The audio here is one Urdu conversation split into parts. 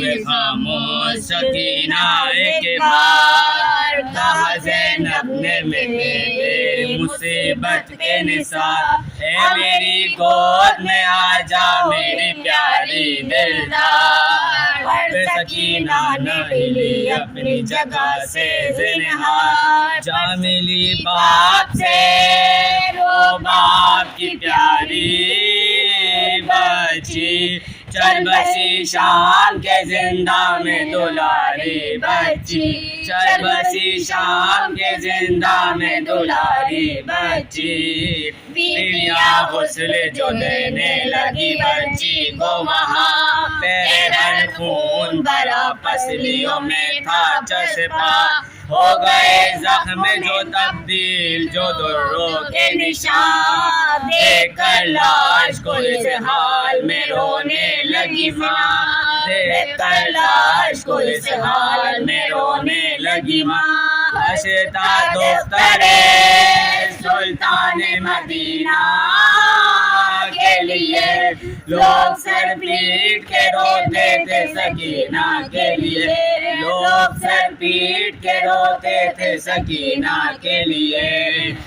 ہوئے خاموش سکینہ ایک بار، کہا زینب نے میرے مصیبت کے نثار، اے میری گود میں آ جا میری پیاری دلدار، پھر سکینہ نہ ہلی اپنی جگہ سے زنہار، جا ملی باپ سے رو باپ کی پیاری بچی، چل بسی شام کے زندہ میں دلاری بچی، چل بسی شام کے زندہ میں دلاری بچی، پیڑیاں غسل جو دینے لگی بچی کو وہاں، تیرے خون بھرا پسلیوں میں تھا چسپا، ہو گئے زخم جو تبدیل جو دروں کے نشان، دیکھ کر لاش کو اس حال میں رونے لگی ماں، دیکھ کر لاش کو اس حال میں رونے لگی ماں، اشتا دختر سلطان مدینہ کے لیے لوگ سر پیٹ کے روتے تھے سکینہ کے لیے، لوگ سر پیٹ کے روتے تھے سکینہ کے لیے،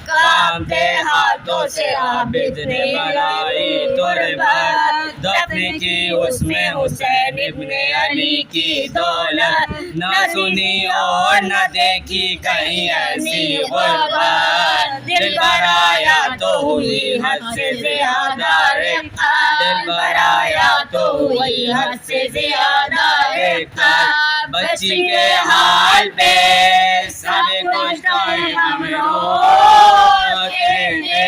کامتے ہاتھوں سے عابد نے بنائی تربت، دفن کی اس میں حسین ابن علی کی دولت، نہ سنی اور نہ دیکھی کہیں ایسی غربت، دل برایا تو ہوئی حد سے زیادہ رقت، دل برایا تو ہوئی حد سے زیادہ رقت، بچی کے حال پہ سب کچھ ہم روتے تھے،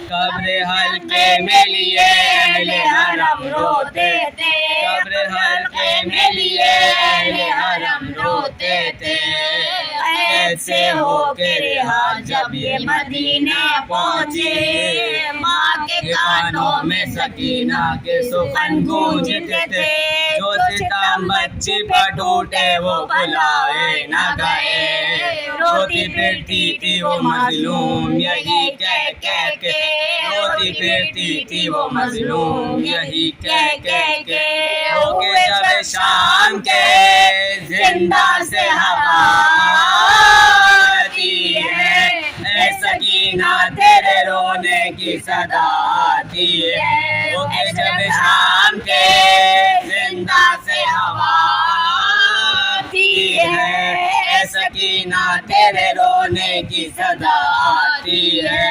قبر حلقے میں لیے اہل حرم روتے تھے، قبر حلقے میں لیے اہل حرم روتے تھے، ایسے ہو کے رہا جب یہ مدینے پہنچے، ماں کے کانوں میں سکینہ کے سخن گونجتے تھے، جو ستم بچی پر ٹوٹے وہ بھلائے نہ گئے، روتی پھرتی تھی وہ مظلوم یہی کہہ کہہ کے، روتی پھرتی تھی وہ مظلوم یہی کہہ کہہ کے، ہو کے جب شام کے زندہ سے ہوا آتی ہے، اے سکینہ تیرے رونے کی صدا آتی ہے، ہو کے جب شام کے زندہ سے ہوا آتی ہے، اے سکینہ تیرے رونے کی صدا آتی ہے،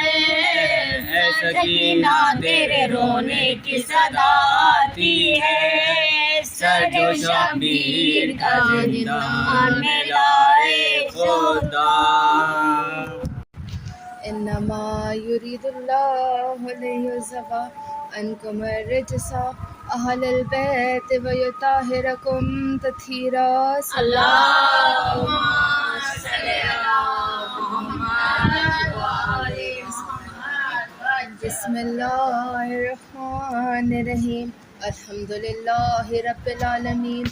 اے سکینہ تیرے رونے کی صدا آتی ہے، سر جو شبیر کا زندان میں لائے خدا۔ انما يريد الله ليذهب عنكم الرجس اهل البيت ويطهركم تطهيرا۔ اللهم صل على محمد وآل محمد۔ بسم اللہ الرحمن الرحیم، الحمد للہ رب العالمین،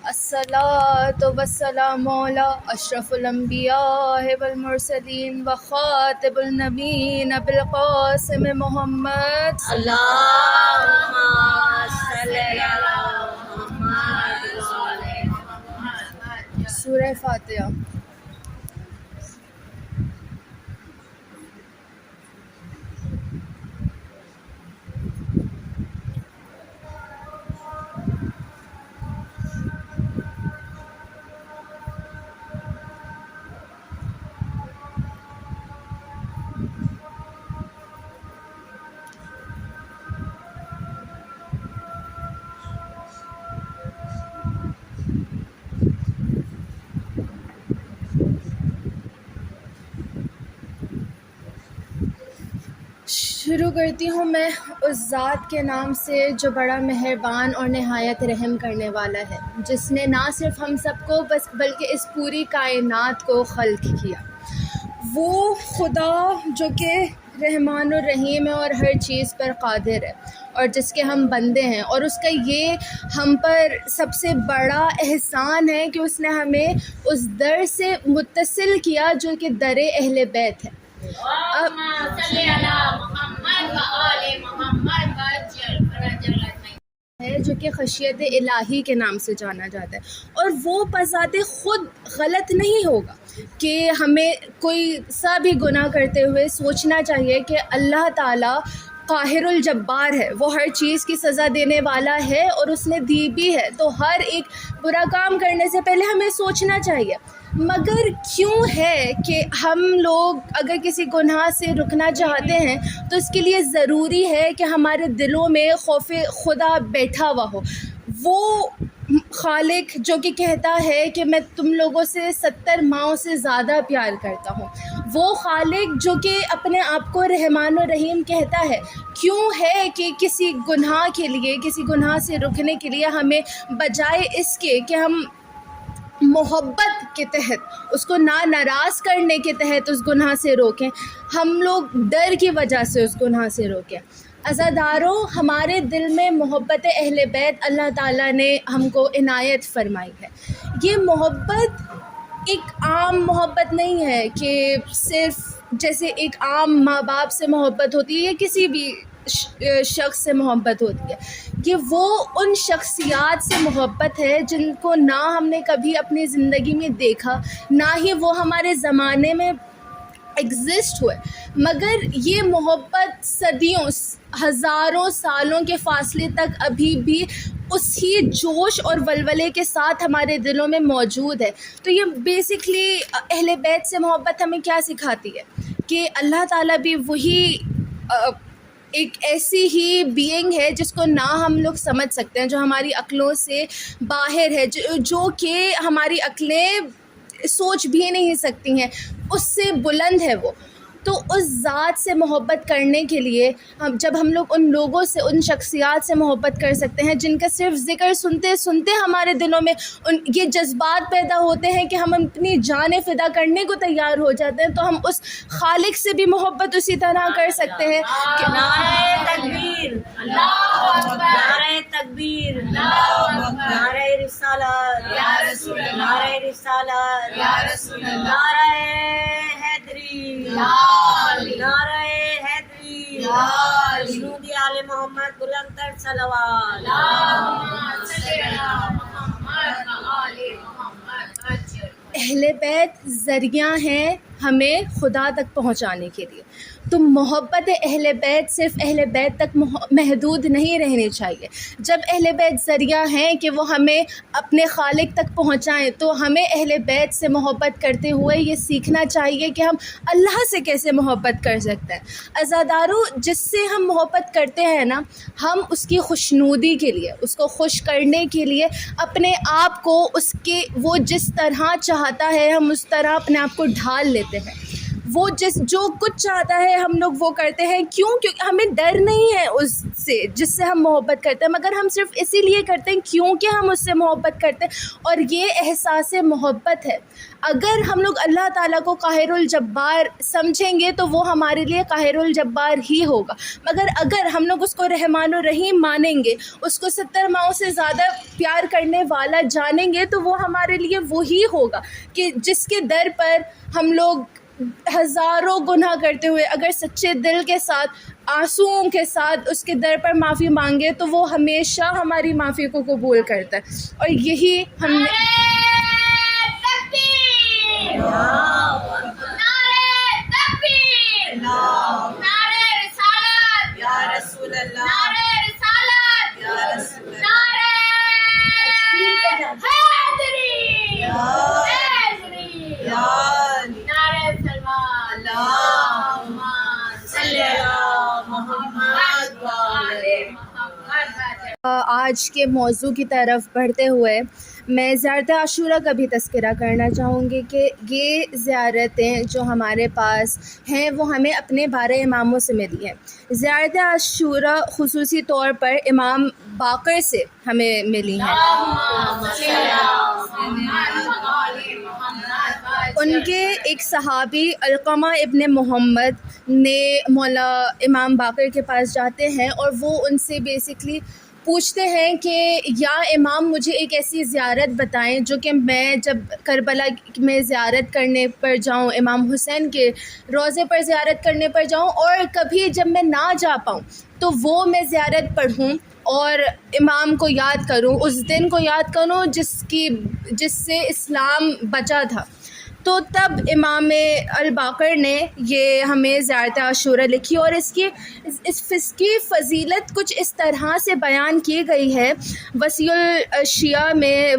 الصلاۃ والسلام علی اشرف الانبیاء والمرسلین وخاتم النبیین بالقاسم محمد۔ اللهم صل على محمد وآل محمد۔ سورہ فاتحہ۔ شروع کرتی ہوں میں اس ذات کے نام سے جو بڑا مہربان اور نہایت رحم کرنے والا ہے، جس نے نہ صرف ہم سب کو بلکہ اس پوری کائنات کو خلق کیا۔ وہ خدا جو کہ رحمان الرحیم ہے اور ہر چیز پر قادر ہے اور جس کے ہم بندے ہیں، اور اس کا یہ ہم پر سب سے بڑا احسان ہے کہ اس نے ہمیں اس در سے متصل کیا جو کہ در اہل بیت ہے۔ اللهم صل على محمد وآل محمد وعجل فرج ہے جو کہ خشیت الہی کے نام سے جانا جاتا ہے، اور وہ بذات خود غلط نہیں ہوگا کہ ہمیں کوئی سا بھی گناہ کرتے ہوئے سوچنا چاہیے کہ اللہ تعالیٰ قاہر الجبار ہے، وہ ہر چیز کی سزا دینے والا ہے اور اس نے دی بھی ہے، تو ہر ایک برا کام کرنے سے پہلے ہمیں سوچنا چاہیے۔ مگر کیوں ہے کہ ہم لوگ اگر کسی گناہ سے رکنا چاہتے ہیں تو اس کے لیے ضروری ہے کہ ہمارے دلوں میں خوف خدا بیٹھا ہوا ہو۔ وہ خالق جو کہ کہتا ہے کہ میں تم لوگوں سے 70 ماؤں سے زیادہ پیار کرتا ہوں، وہ خالق جو کہ اپنے آپ کو رحمان و رحیم کہتا ہے، کیوں ہے کہ کسی گناہ کے لیے، کسی گناہ سے رکنے کے لیے ہمیں بجائے اس کے کہ ہم محبت کے تحت اس کو ناراض کرنے کے تحت اس گناہ سے روکیں، ہم لوگ ڈر کی وجہ سے اس گناہ سے روکیں۔ عزاداروں، ہمارے دل میں محبت اہل بیت اللہ تعالیٰ نے ہم کو عنایت فرمائی ہے۔ یہ محبت ایک عام محبت نہیں ہے کہ صرف جیسے ایک عام ماں باپ سے محبت ہوتی ہے یا کسی بھی شخص سے محبت ہوتی ہے، یہ وہ ان شخصیات سے محبت ہے جن کو نہ ہم نے کبھی اپنی زندگی میں دیکھا، نہ ہی وہ ہمارے زمانے میں ایگزسٹ ہوئے، مگر یہ محبت صدیوں، ہزاروں سالوں کے فاصلے تک ابھی بھی اسی جوش اور ولولے کے ساتھ ہمارے دلوں میں موجود ہے۔ تو یہ بیسکلی اہل بیت سے محبت ہمیں کیا سکھاتی ہے کہ اللہ تعالیٰ بھی وہی ایک ایسی ہی بینگ ہے جس کو نہ ہم لوگ سمجھ سکتے ہیں، جو ہماری عقلوں سے باہر ہے، جو کہ ہماری عقلیں سوچ بھی نہیں سکتی ہیں، اس سے بلند ہے وہ۔ تو اس ذات سے محبت کرنے کے لیے جب ہم لوگ ان لوگوں سے، ان شخصیات سے محبت کر سکتے ہیں جن کا صرف ذکر سنتے سنتے ہمارے دلوں میں یہ جذبات پیدا ہوتے ہیں کہ ہم اپنی جانیں فدا کرنے کو تیار ہو جاتے ہیں، تو ہم اس خالق سے بھی محبت اسی طرح کر سکتے ہیں کہ نعرہ تکبیر، نعرہ تکبیر، نعرہ رسالت، نعرہ رسالت، نعرہ حیدری، نعرہ حیدری، درود آل محمد، بلند تر صلوات۔ اہل بیت ذریعہ ہیں ہمیں خدا تک پہنچانے کے لیے، تو محبت اہل بیت صرف اہل بیت تک محدود نہیں رہنی چاہیے۔ جب اہل بیت ذریعہ ہیں کہ وہ ہمیں اپنے خالق تک پہنچائیں، تو ہمیں اہل بیت سے محبت کرتے ہوئے یہ سیکھنا چاہیے کہ ہم اللہ سے کیسے محبت کر سکتے ہیں۔ عزادارو، جس سے ہم محبت کرتے ہیں نا، ہم اس کی خوشنودی کے لیے، اس کو خوش کرنے کے لیے اپنے آپ کو اس کے وہ جس طرح چاہتا ہے ہم اس طرح اپنے آپ کو ڈھال لیتے ہیں۔ وہ جو کچھ چاہتا ہے ہم لوگ وہ کرتے ہیں، کیونکہ ہمیں ڈر نہیں ہے اس سے جس سے ہم محبت کرتے ہیں، مگر ہم صرف اسی لیے کرتے ہیں کیونکہ ہم اس سے محبت کرتے ہیں، اور یہ احساس محبت ہے۔ اگر ہم لوگ اللہ تعالیٰ کو قاہر الجبار سمجھیں گے تو وہ ہمارے لیے قاہر الجبار ہی ہوگا، مگر اگر ہم لوگ اس کو رحمان الرحیم مانیں گے، اس کو 70 ماؤں سے زیادہ پیار کرنے والا جانیں گے، تو وہ ہمارے لیے وہی ہوگا کہ جس کے در پر ہم لوگ ہزاروں گناہ کرتے ہوئے اگر سچے دل کے ساتھ، آنسوؤں کے ساتھ اس کے در پر معافی مانگے، تو وہ ہمیشہ ہماری معافی کو قبول کرتا ہے۔ اور یہی ہم نے آج کے موضوع کی طرف بڑھتے ہوئے میں زیارت عاشورہ کا بھی تذکرہ کرنا چاہوں گی کہ یہ زیارتیں جو ہمارے پاس ہیں وہ ہمیں اپنے 12 اماموں سے ملی ہیں۔ زیارت عاشورہ خصوصی طور پر امام باقر سے ہمیں ملی ہیں۔ ان کے ایک صحابی علقمہ ابن محمد نے مولا امام باقر کے پاس جاتے ہیں اور وہ ان سے بیسکلی پوچھتے ہیں کہ یا امام مجھے ایک ایسی زیارت بتائیں جو کہ میں جب کربلا میں زیارت کرنے پر جاؤں، امام حسین کے روضے پر زیارت کرنے پر جاؤں، اور کبھی جب میں نہ جا پاؤں تو وہ میں زیارت پڑھوں اور امام کو یاد کروں، اس دن کو یاد کروں جس سے اسلام بچا تھا. تو تب امام الباقر نے یہ ہمیں زیارت عاشورہ لکھی، اور اس کی فضیلت کچھ اس طرح سے بیان کی گئی ہے وسیع الشیعہ میں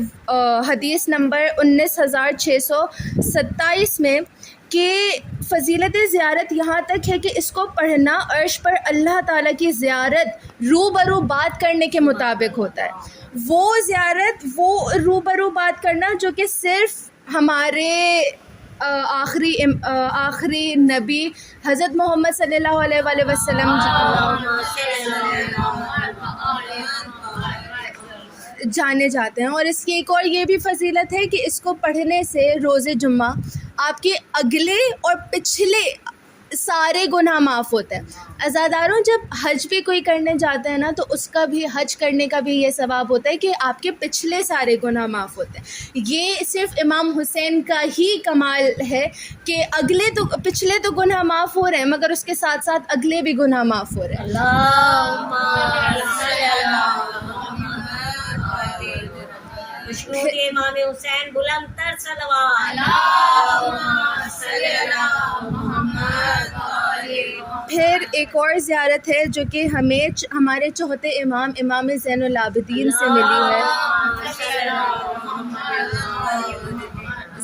حدیث نمبر 19627 میں، کہ فضیلت زیارت یہاں تک ہے کہ اس کو پڑھنا عرش پر اللہ تعالیٰ کی زیارت روبرو بات کرنے کے مطابق ہوتا ہے. وہ زیارت، وہ روبرو بات کرنا جو کہ صرف ہمارے آخری نبی حضرت محمد صلی اللہ علیہ وآلہ وسلم جانے جاتے ہیں. اور اس کی ایک اور یہ بھی فضیلت ہے کہ اس کو پڑھنے سے روز جمعہ آپ کے اگلے اور پچھلے سارے گناہ معاف ہوتے ہیں. عزاداروں، جب حج بھی کوئی کرنے جاتا ہے نا، تو اس کا بھی، حج کرنے کا بھی یہ ثواب ہوتا ہے کہ آپ کے پچھلے سارے گناہ معاف ہوتے ہیں. یہ صرف امام حسین کا ہی کمال ہے کہ پچھلے تو گناہ معاف ہو رہے ہیں، مگر اس کے ساتھ ساتھ اگلے بھی گناہ معاف ہو رہے ہیں. امام حسین بلند تر صلوات. پھر ایک اور زیارت ہے جو کہ ہمارے چوتھے امام زین العابدین سے ملی ہے،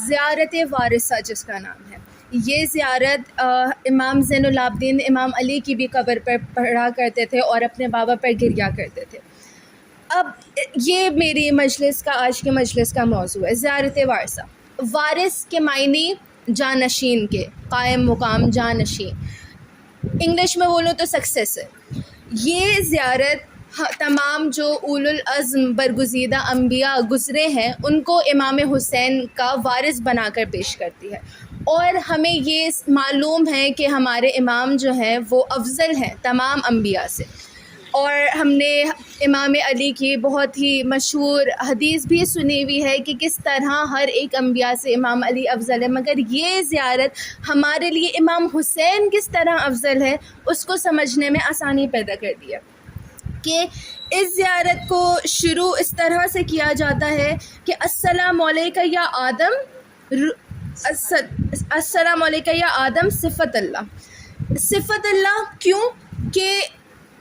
زیارت وارثہ جس کا نام ہے. یہ زیارت امام زین العابدین امام علی کی بھی قبر پر پڑھا کرتے تھے اور اپنے بابا پر گریا کرتے تھے. اب یہ میری آج کے مجلس کا موضوع ہے، زیارت وارثہ. وارث کے معنی جانشین کے، قائم مقام جانشین، انگلش میں بولوں تو سکسیسر. یہ زیارت تمام جو اولو العزم برگزیدہ انبیاء گزرے ہیں ان کو امام حسین کا وارث بنا کر پیش کرتی ہے. اور ہمیں یہ معلوم ہے کہ ہمارے امام جو ہیں وہ افضل ہیں تمام انبیاء سے. اور ہم نے امام علی کی بہت ہی مشہور حدیث بھی سنی ہوئی ہے کہ کس طرح ہر ایک انبیاء سے امام علی افضل ہے. مگر یہ زیارت ہمارے لیے امام حسین کس طرح افضل ہے اس کو سمجھنے میں آسانی پیدا کر دیا. کہ اس زیارت کو شروع اس طرح سے کیا جاتا ہے کہ السلام علیکہ یا آدم، السلام علیکہ یا آدم صفت اللہ. صفت اللہ کیوں؟ کہ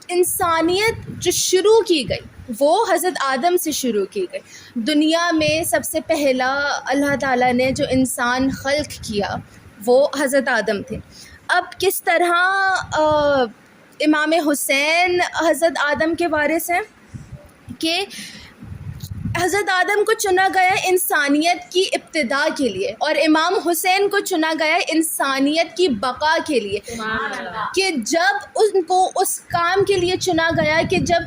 انسانیت جو شروع کی گئی وہ حضرت آدم سے شروع کی گئی. دنیا میں سب سے پہلا اللہ تعالیٰ نے جو انسان خلق کیا وہ حضرت آدم تھے. اب کس طرح امام حسین حضرت آدم کے وارث ہیں کہ حضرت آدم کو چنا گیا انسانیت کی ابتدا کے لیے، اور امام حسین کو چنا گیا انسانیت کی بقا کے لیے. کہ جب ان کو اس کام کے لیے چنا گیا کہ جب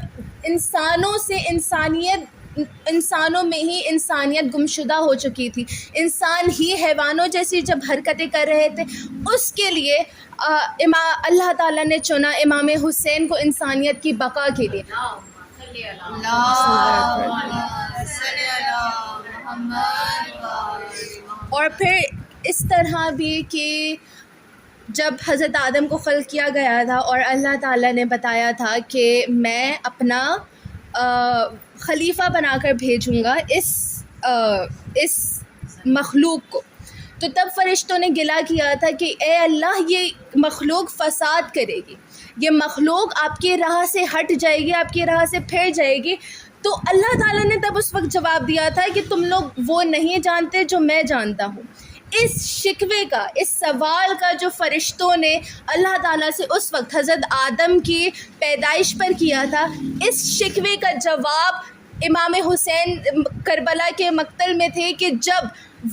انسانوں میں ہی انسانیت گمشدہ ہو چکی تھی، انسان ہی حیوانوں جیسی جب حرکتیں کر رہے تھے، اس کے لیے اللہ تعالیٰ نے چنا امام حسین کو انسانیت کی بقا کے لیے. اور پھر اس طرح بھی کہ جب حضرت آدم کو خلق کیا گیا تھا اور اللہ تعالیٰ نے بتایا تھا کہ میں اپنا خلیفہ بنا کر بھیجوں گا اس مخلوق کو، تو تب فرشتوں نے گلہ کیا تھا کہ اے اللہ یہ مخلوق فساد کرے گی، یہ مخلوق آپ کی راہ سے ہٹ جائے گی، آپ کی راہ سے پھر جائے گی. تو اللہ تعالیٰ نے تب اس وقت جواب دیا تھا کہ تم لوگ وہ نہیں جانتے جو میں جانتا ہوں. اس شکوے کا، اس سوال کا جو فرشتوں نے اللہ تعالیٰ سے اس وقت حضرت آدم کی پیدائش پر کیا تھا، اس شکوے کا جواب امام حسین کربلا کے مقتل میں تھے کہ جب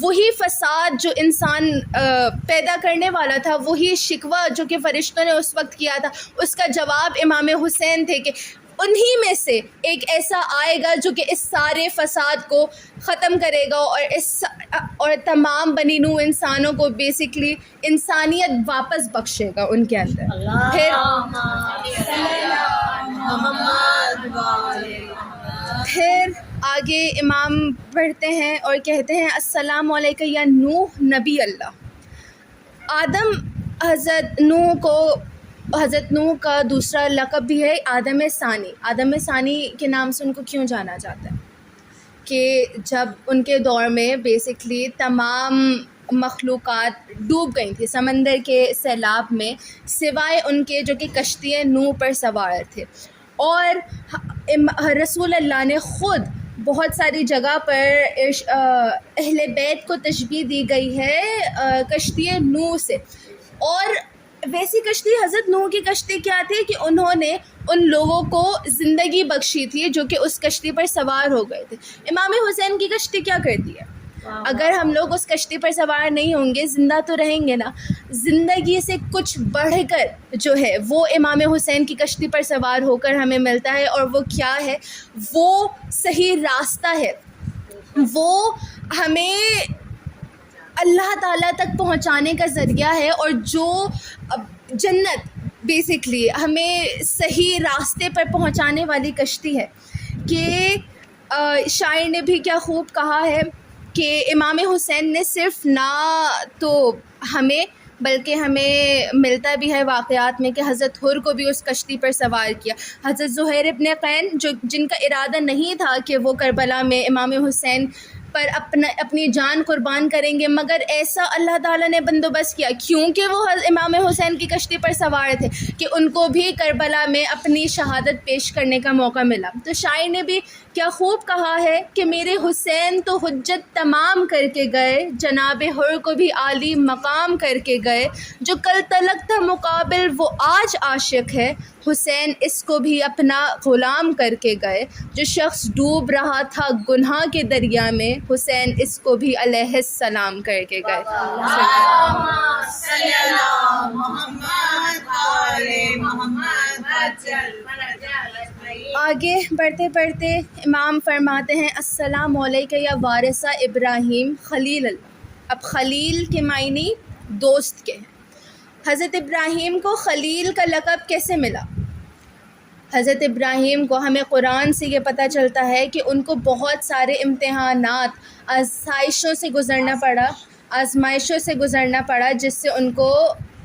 وہی فساد جو انسان پیدا کرنے والا تھا، وہی شکوہ جو کہ فرشتوں نے اس وقت کیا تھا، اس کا جواب امام حسین تھے کہ انہی میں سے ایک ایسا آئے گا جو کہ اس سارے فساد کو ختم کرے گا اور تمام بنی نوع انسانوں کو بیسکلی انسانیت واپس بخشے گا ان کے اندر. پھر آگے امام پڑھتے ہیں اور کہتے ہیں السلام علیکہ یا نوح نبی اللہ. آدم حضرت نوح کو حضرت نوح کا دوسرا لقب بھی ہے آدم ثانی. آدم ثانی کے نام سے ان کو کیوں جانا جاتا ہے؟ کہ جب ان کے دور میں بیسکلی تمام مخلوقات ڈوب گئی تھی سمندر کے سیلاب میں، سوائے ان کے جو کہ کشتی نوح پر سوار تھے. اور رسول اللہ نے خود بہت ساری جگہ پر اہل بیت کو تشبیہ دی گئی ہے کشتی نوح سے. اور ویسی کشتی حضرت نوح کی کشتی کیا تھی کہ انہوں نے ان لوگوں کو زندگی بخشی تھی جو کہ اس کشتی پر سوار ہو گئے تھے. امام حسین کی کشتی کیا کرتی ہے؟ اگر ہم لوگ اس کشتی پر سوار نہیں ہوں گے زندہ تو رہیں گے نا. زندگی سے کچھ بڑھ کر جو ہے وہ امام حسین کی کشتی پر سوار ہو کر ہمیں ملتا ہے. اور وہ کیا ہے؟ وہ صحیح راستہ ہے، وہ ہمیں اللہ تعالیٰ تک پہنچانے کا ذریعہ ہے، اور جو جنت بیسکلی ہمیں صحیح راستے پر پہنچانے والی کشتی ہے. کہ شاعر نے بھی کیا خوب کہا ہے کہ امام حسین نے صرف نہ تو ہمیں بلکہ ہمیں ملتا بھی ہے واقعات میں کہ حضرت حر کو بھی اس کشتی پر سوار کیا. حضرت زہیر ابن قین جن کا ارادہ نہیں تھا کہ وہ کربلا میں امام حسین پر اپنی جان قربان کریں گے، مگر ایسا اللہ تعالیٰ نے بندوبست کیا کیونکہ وہ امام حسین کی کشتی پر سوار تھے کہ ان کو بھی کربلا میں اپنی شہادت پیش کرنے کا موقع ملا. تو شاعر نے بھی کیا خوب کہا ہے کہ میرے حسین تو حجت تمام کر کے گئے، جناب حر کو بھی عالی مقام کر کے گئے. جو کل تلک تھا مقابل وہ آج عاشق ہے، حسین اس کو بھی اپنا غلام کر کے گئے. جو شخص ڈوب رہا تھا گناہ کے دریا میں، حسین اس کو بھی علیہ السلام کر کے گئے. آگے بڑھتے بڑھتے امام فرماتے ہیں السلام علیکہ یا وارثہ ابراہیم خلیل اللہ. اب خلیل کے معنی دوست کے ہیں. حضرت ابراہیم کو خلیل کا لقب کیسے ملا؟ حضرت ابراہیم کو ہمیں قرآن سے یہ پتہ چلتا ہے کہ ان کو بہت سارے امتحانات، آزمائشوں سے گزرنا پڑا جس سے ان کو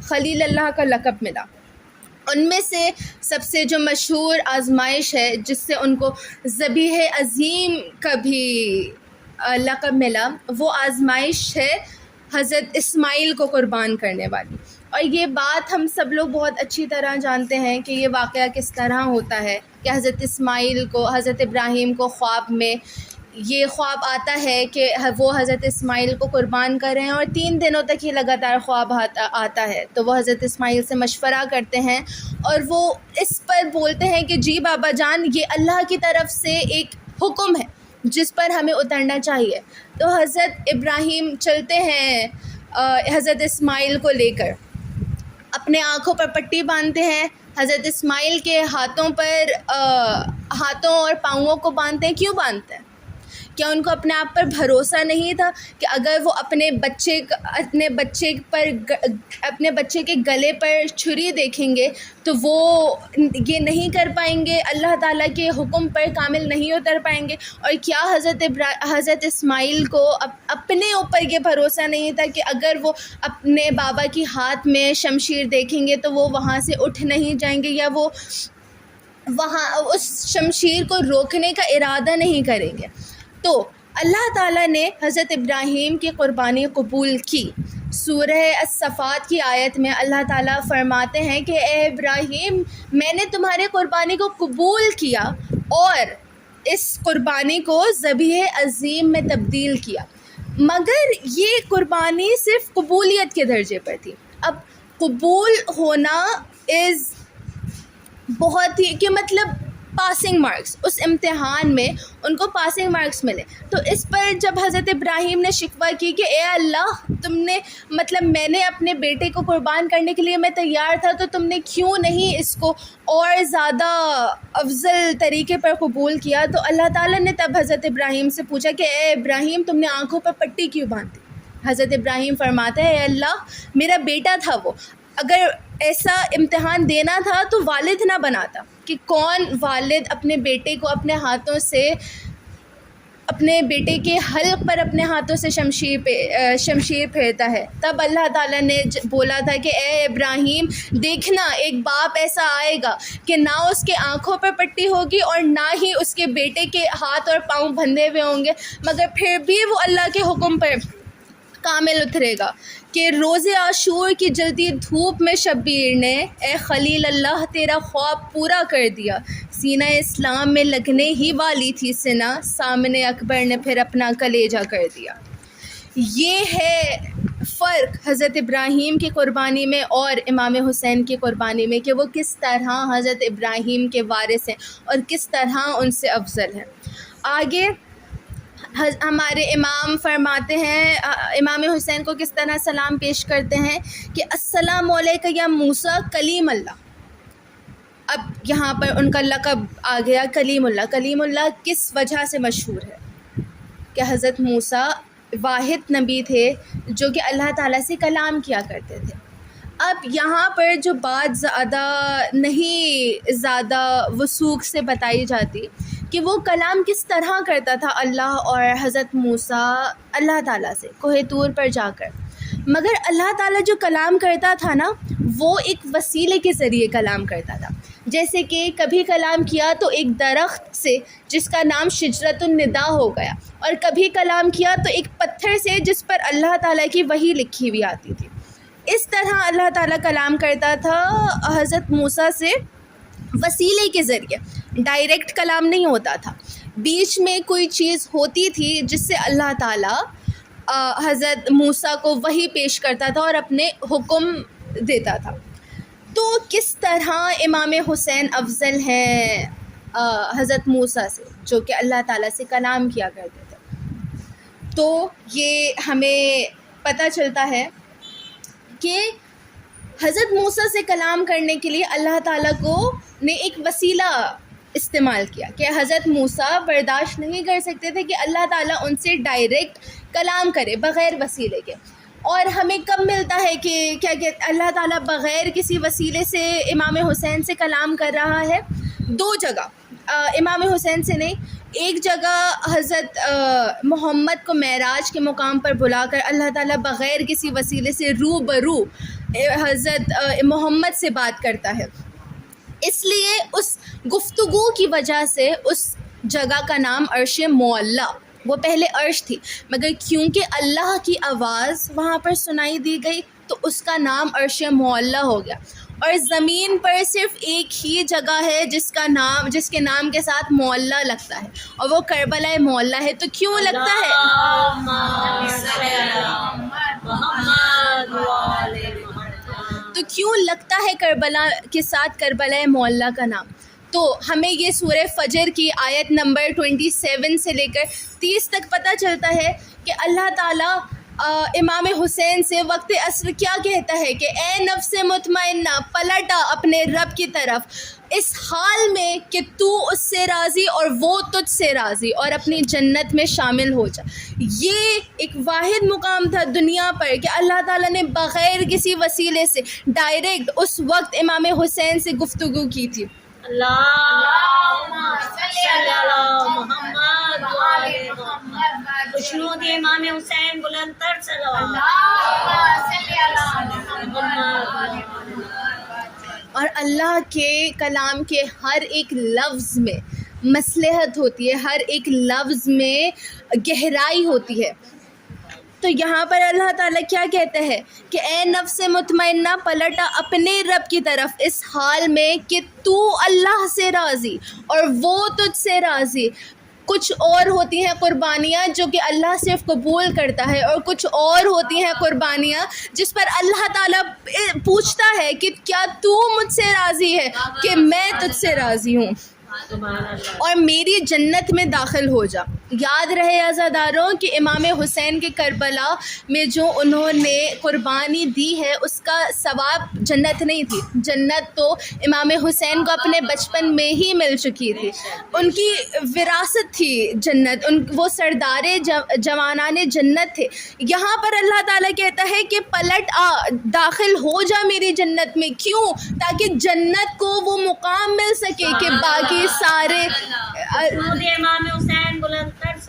خلیل اللہ کا لقب ملا. ان میں سے سب سے جو مشہور آزمائش ہے جس سے ان کو ذبیح عظیم کا بھی لقب ملا، وہ آزمائش ہے حضرت اسماعیل کو قربان کرنے والی. اور یہ بات ہم سب لوگ بہت اچھی طرح جانتے ہیں کہ یہ واقعہ کس طرح ہوتا ہے کہ حضرت اسماعیل کو، حضرت ابراہیم کو خواب میں یہ خواب آتا ہے کہ وہ حضرت اسماعیل کو قربان کر رہے ہیں، اور 3 دنوں تک یہ لگاتار خواب آتا ہے. تو وہ حضرت اسماعیل سے مشورہ کرتے ہیں اور وہ اس پر بولتے ہیں کہ جی بابا جان، یہ اللہ کی طرف سے ایک حکم ہے جس پر ہمیں اترنا چاہیے. تو حضرت ابراہیم چلتے ہیں حضرت اسماعیل کو لے کر، اپنے آنکھوں پر پٹی باندھتے ہیں، حضرت اسماعیل کے ہاتھوں اور پاؤں کو باندھتے ہیں. کیوں باندھتے ہیں؟ کیا ان کو اپنے آپ پر بھروسہ نہیں تھا کہ اگر وہ اپنے بچے کے گلے پر چھری دیکھیں گے تو وہ یہ نہیں کر پائیں گے، اللہ تعالیٰ کے حکم پر کامل نہیں اتر پائیں گے؟ اور کیا حضرت اسماعیل کو اپنے اوپر یہ بھروسہ نہیں تھا کہ اگر وہ اپنے بابا کی ہاتھ میں شمشیر دیکھیں گے تو وہ وہاں سے اٹھ نہیں جائیں گے، یا وہ وہاں اس شمشیر کو روکنے کا ارادہ نہیں کریں گے؟ تو اللہ تعالیٰ نے حضرت ابراہیم کی قربانی قبول کی. سورہ الصفات کی آیت میں اللہ تعالیٰ فرماتے ہیں کہ اے ابراہیم، میں نے تمہاری قربانی کو قبول کیا اور اس قربانی کو ذبیح عظیم میں تبدیل کیا. مگر یہ قربانی صرف قبولیت کے درجے پر تھی. اب قبول ہونا بہت ہی کہ مطلب پاسنگ مارکس، اس امتحان میں ان کو پاسنگ مارکس ملے. تو اس پر جب حضرت ابراہیم نے شکوہ کی کہ اے اللہ، تم نے میں نے اپنے بیٹے کو قربان کرنے کے لیے میں تیار تھا، تو تم نے کیوں نہیں اس کو اور زیادہ افضل طریقے پر قبول کیا؟ تو اللہ تعالیٰ نے تب حضرت ابراہیم سے پوچھا کہ اے ابراہیم، تم نے آنکھوں پر پٹی کیوں باندھی؟ حضرت ابراہیم فرماتا ہے اے اللہ، میرا بیٹا تھا وہ، اگر ایسا امتحان دینا تھا تو والد نہ بناتا. کہ کون والد اپنے بیٹے کو اپنے ہاتھوں سے اپنے بیٹے کے حلق پر اپنے ہاتھوں سے شمشیر پھیرتا ہے، تب اللہ تعالیٰ نے بولا تھا کہ اے ابراہیم دیکھنا ایک باپ ایسا آئے گا کہ نہ اس کے آنکھوں پر پٹی ہوگی اور نہ ہی اس کے بیٹے کے ہاتھ اور پاؤں بندھے ہوئے ہوں گے، مگر پھر بھی وہ اللہ کے حکم پر کامل اترے گا کہ روز عاشور کی جلتی دھوپ میں شبیر نے اے خلیل اللہ تیرا خواب پورا کر دیا، سینہ اسلام میں لگنے ہی والی تھی سنا، سامنے اکبر نے پھر اپنا کلیجہ کر دیا۔ یہ ہے فرق حضرت ابراہیم کی قربانی میں اور امام حسین کی قربانی میں کہ وہ کس طرح حضرت ابراہیم کے وارث ہیں اور کس طرح ان سے افضل ہیں۔ آگے ہمارے امام فرماتے ہیں امام حسین کو کس طرح سلام پیش کرتے ہیں کہ السلام علیکہ یا موسیٰ کلیم اللہ۔ اب یہاں پر ان کا لقب آ گیا کلیم اللہ۔ کلیم اللہ کس وجہ سے مشہور ہے کہ حضرت موسیٰ واحد نبی تھے جو کہ اللہ تعالیٰ سے کلام کیا کرتے تھے۔ اب یہاں پر جو بات زیادہ وثوق سے بتائی جاتی کہ وہ کلام کس طرح کرتا تھا اللہ اور حضرت موسیٰ اللہ تعالیٰ سے کوہ طور پر جا کر، مگر اللہ تعالیٰ جو کلام کرتا تھا نا وہ ایک وسیلے کے ذریعے کلام کرتا تھا۔ جیسے کہ کبھی کلام کیا تو ایک درخت سے جس کا نام شجرۃ النداء ہو گیا، اور کبھی کلام کیا تو ایک پتھر سے جس پر اللہ تعالیٰ کی وحی لکھی ہوئی آتی تھی۔ اس طرح اللہ تعالیٰ کلام کرتا تھا حضرت موسیٰ سے وسیلے کے ذریعے، ڈائریکٹ کلام نہیں ہوتا تھا، بیچ میں کوئی چیز ہوتی تھی جس سے اللہ تعالیٰ حضرت موسیٰ کو وحی پیش کرتا تھا اور اپنے حکم دیتا تھا۔ تو کس طرح امام حسین افضل ہیں حضرت موسیٰ سے جو کہ اللہ تعالیٰ سے کلام کیا کرتے تھے، تو یہ ہمیں پتہ چلتا ہے کہ حضرت موسیٰ سے کلام کرنے کے لیے اللہ تعالیٰ کو نے ایک وسیلہ استعمال کیا کہ حضرت موسیٰ برداشت نہیں کر سکتے تھے کہ اللہ تعالیٰ ان سے ڈائریکٹ کلام کرے بغیر وسیلے کے۔ اور ہمیں کب ملتا ہے کہ کیا کہ اللہ تعالیٰ بغیر کسی وسیلے سے امام حسین سے کلام کر رہا ہے؟ دو جگہ امام حسین سے نہیں، ایک جگہ حضرت محمد کو معراج کے مقام پر بلا کر اللہ تعالیٰ بغیر کسی وسیلے سے روبرو حضرت محمد سے بات کرتا ہے، اس لیے اس گفتگو کی وجہ سے اس جگہ کا نام عرش معلیٰ، وہ پہلے عرش تھی مگر کیونکہ اللہ کی آواز وہاں پر سنائی دی گئی تو اس کا نام عرش معلیٰ ہو گیا۔ اور زمین پر صرف ایک ہی جگہ ہے جس کے نام کے ساتھ معلیٰ لگتا ہے، اور وہ کربلا معلیٰ ہے۔ تو کیوں لگتا ہے؟ تو کیوں لگتا ہے کربلا کے ساتھ کربلا معلیٰ کا نام؟ تو ہمیں یہ سورہ فجر کی آیت نمبر 27 سے لے کر 30 تک پتہ چلتا ہے کہ اللہ تعالیٰ امام حسین سے وقت عصر کیا کہتا ہے کہ اے نفس مطمئنہ پلٹا اپنے رب کی طرف اس حال میں کہ تو اس سے راضی اور وہ تجھ سے راضی، اور اپنی جنت میں شامل ہو جا۔ یہ ایک واحد مقام تھا دنیا پر کہ اللہ تعالیٰ نے بغیر کسی وسیلے سے ڈائریکٹ اس وقت امام حسین سے گفتگو کی تھی۔ اللہم صلی علی محمد و آل محمد، خوشنود امام حسین بلند تر صلوات، اللہم صلی علی محمد۔ اور اللہ کے کلام کے ہر ایک لفظ میں مصلحت ہوتی ہے، ہر ایک لفظ میں گہرائی ہوتی ہے۔ تو یہاں پر اللہ تعالیٰ کیا کہتے ہیں کہ اے نفس مطمئنہ پلٹا اپنے رب کی طرف اس حال میں کہ تو اللہ سے راضی اور وہ تجھ سے راضی۔ کچھ اور ہوتی ہیں قربانیاں جو کہ اللہ صرف قبول کرتا ہے، اور کچھ اور ہوتی ہیں قربانیاں جس پر اللہ تعالیٰ پوچھتا ہے کہ کیا تو مجھ سے راضی ہے کہ میں تجھ سے راضی ہوں اور میری جنت میں داخل ہو جا۔ یاد رہے عزاداروں کہ امام حسین کے کربلا میں جو انہوں نے قربانی دی ہے اس کا ثواب جنت نہیں تھی، جنت تو امام حسین کو اپنے بچپن میں ہی مل چکی تھی، ان کی وراثت تھی جنت، وہ سردار جوانان جنت تھے۔ یہاں پر اللہ تعالیٰ کہتا ہے کہ پلٹ آ، داخل ہو جا میری جنت میں۔ کیوں؟ تاکہ جنت کو وہ مقام مل سکے کہ باقی سارے امام حسین بلند تر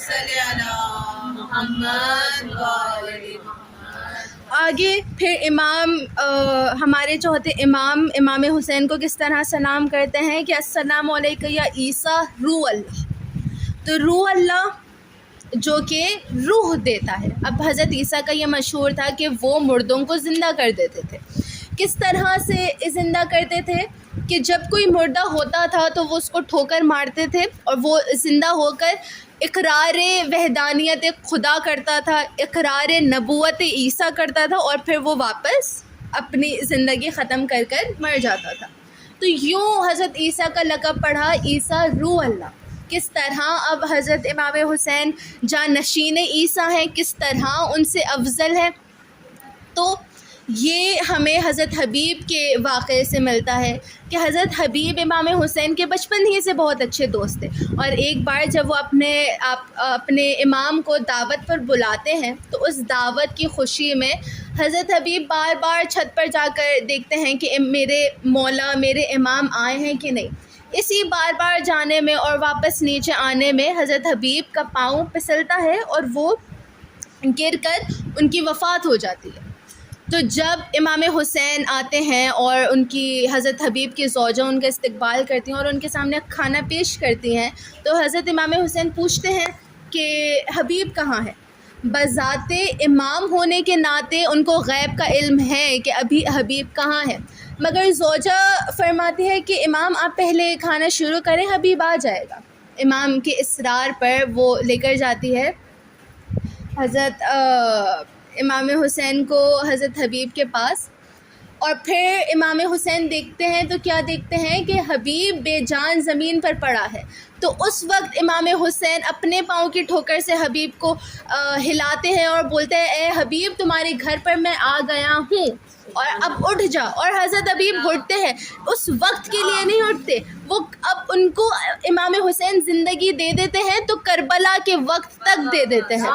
صل على محمد وعلى آگے پھر امام ہمارے جو ہوتے امام حسین کو کس طرح سلام کرتے ہیں کہ السلام علیکم یا عیسیٰ روح اللہ. تو روح اللہ جو کہ روح دیتا ہے. اب حضرت عیسیٰ کا یہ مشہور تھا کہ وہ مردوں کو زندہ کر دیتے تھے. کس طرح سے زندہ کرتے تھے کہ جب کوئی مردہ ہوتا تھا تو وہ اس کو ٹھوکر مارتے تھے اور وہ زندہ ہو کر اقرار وحدانیت خدا کرتا تھا, اقرار نبوت عیسیٰ کرتا تھا, اور پھر وہ واپس اپنی زندگی ختم کر کر مر جاتا تھا. تو یوں حضرت عیسیٰ کا لقب پڑھا عیسیٰ روح اللہ. کس طرح اب حضرت امام حسین جانشین عیسیٰ ہیں, کس طرح ان سے افضل ہے. تو یہ ہمیں حضرت حبیب کے واقعے سے ملتا ہے کہ حضرت حبیب امام حسین کے بچپن ہی سے بہت اچھے دوست تھے. اور ایک بار جب وہ اپنے امام کو دعوت پر بلاتے ہیں تو اس دعوت کی خوشی میں حضرت حبیب بار بار چھت پر جا کر دیکھتے ہیں کہ میرے مولا میرے امام آئے ہیں کہ نہیں. اسی بار بار جانے میں اور واپس نیچے آنے میں حضرت حبیب کا پاؤں پھسلتا ہے اور وہ گر کر ان کی وفات ہو جاتی ہے. تو جب امام حسین آتے ہیں اور ان کی حضرت حبیب کی زوجہ ان کا استقبال کرتی ہیں اور ان کے سامنے کھانا پیش کرتی ہیں تو حضرت امام حسین پوچھتے ہیں کہ حبیب کہاں ہے. بذات امام ہونے کے ناطے ان کو غیب کا علم ہے کہ ابھی حبیب کہاں ہے, مگر زوجہ فرماتی ہے کہ امام آپ پہلے کھانا شروع کریں, حبیب آ جائے گا. امام کے اصرار پر وہ لے کر جاتی ہے حضرت امام حسین کو حضرت حبیب کے پاس. اور پھر امام حسین دیکھتے ہیں تو کیا دیکھتے ہیں کہ حبیب بے جان زمین پر پڑا ہے. تو اس وقت امام حسین اپنے پاؤں کی ٹھوکر سے حبیب کو ہلاتے ہیں اور بولتے ہیں اے حبیب تمہارے گھر پر میں آ گیا ہوں اور اب اٹھ جا. اور حضرت حبیب اٹھتے ہیں, اس وقت کے لیے نہیں اٹھتے, وہ اب ان کو امام حسین زندگی دے دیتے ہیں تو کربلا کے وقت تک دے دیتے ہیں.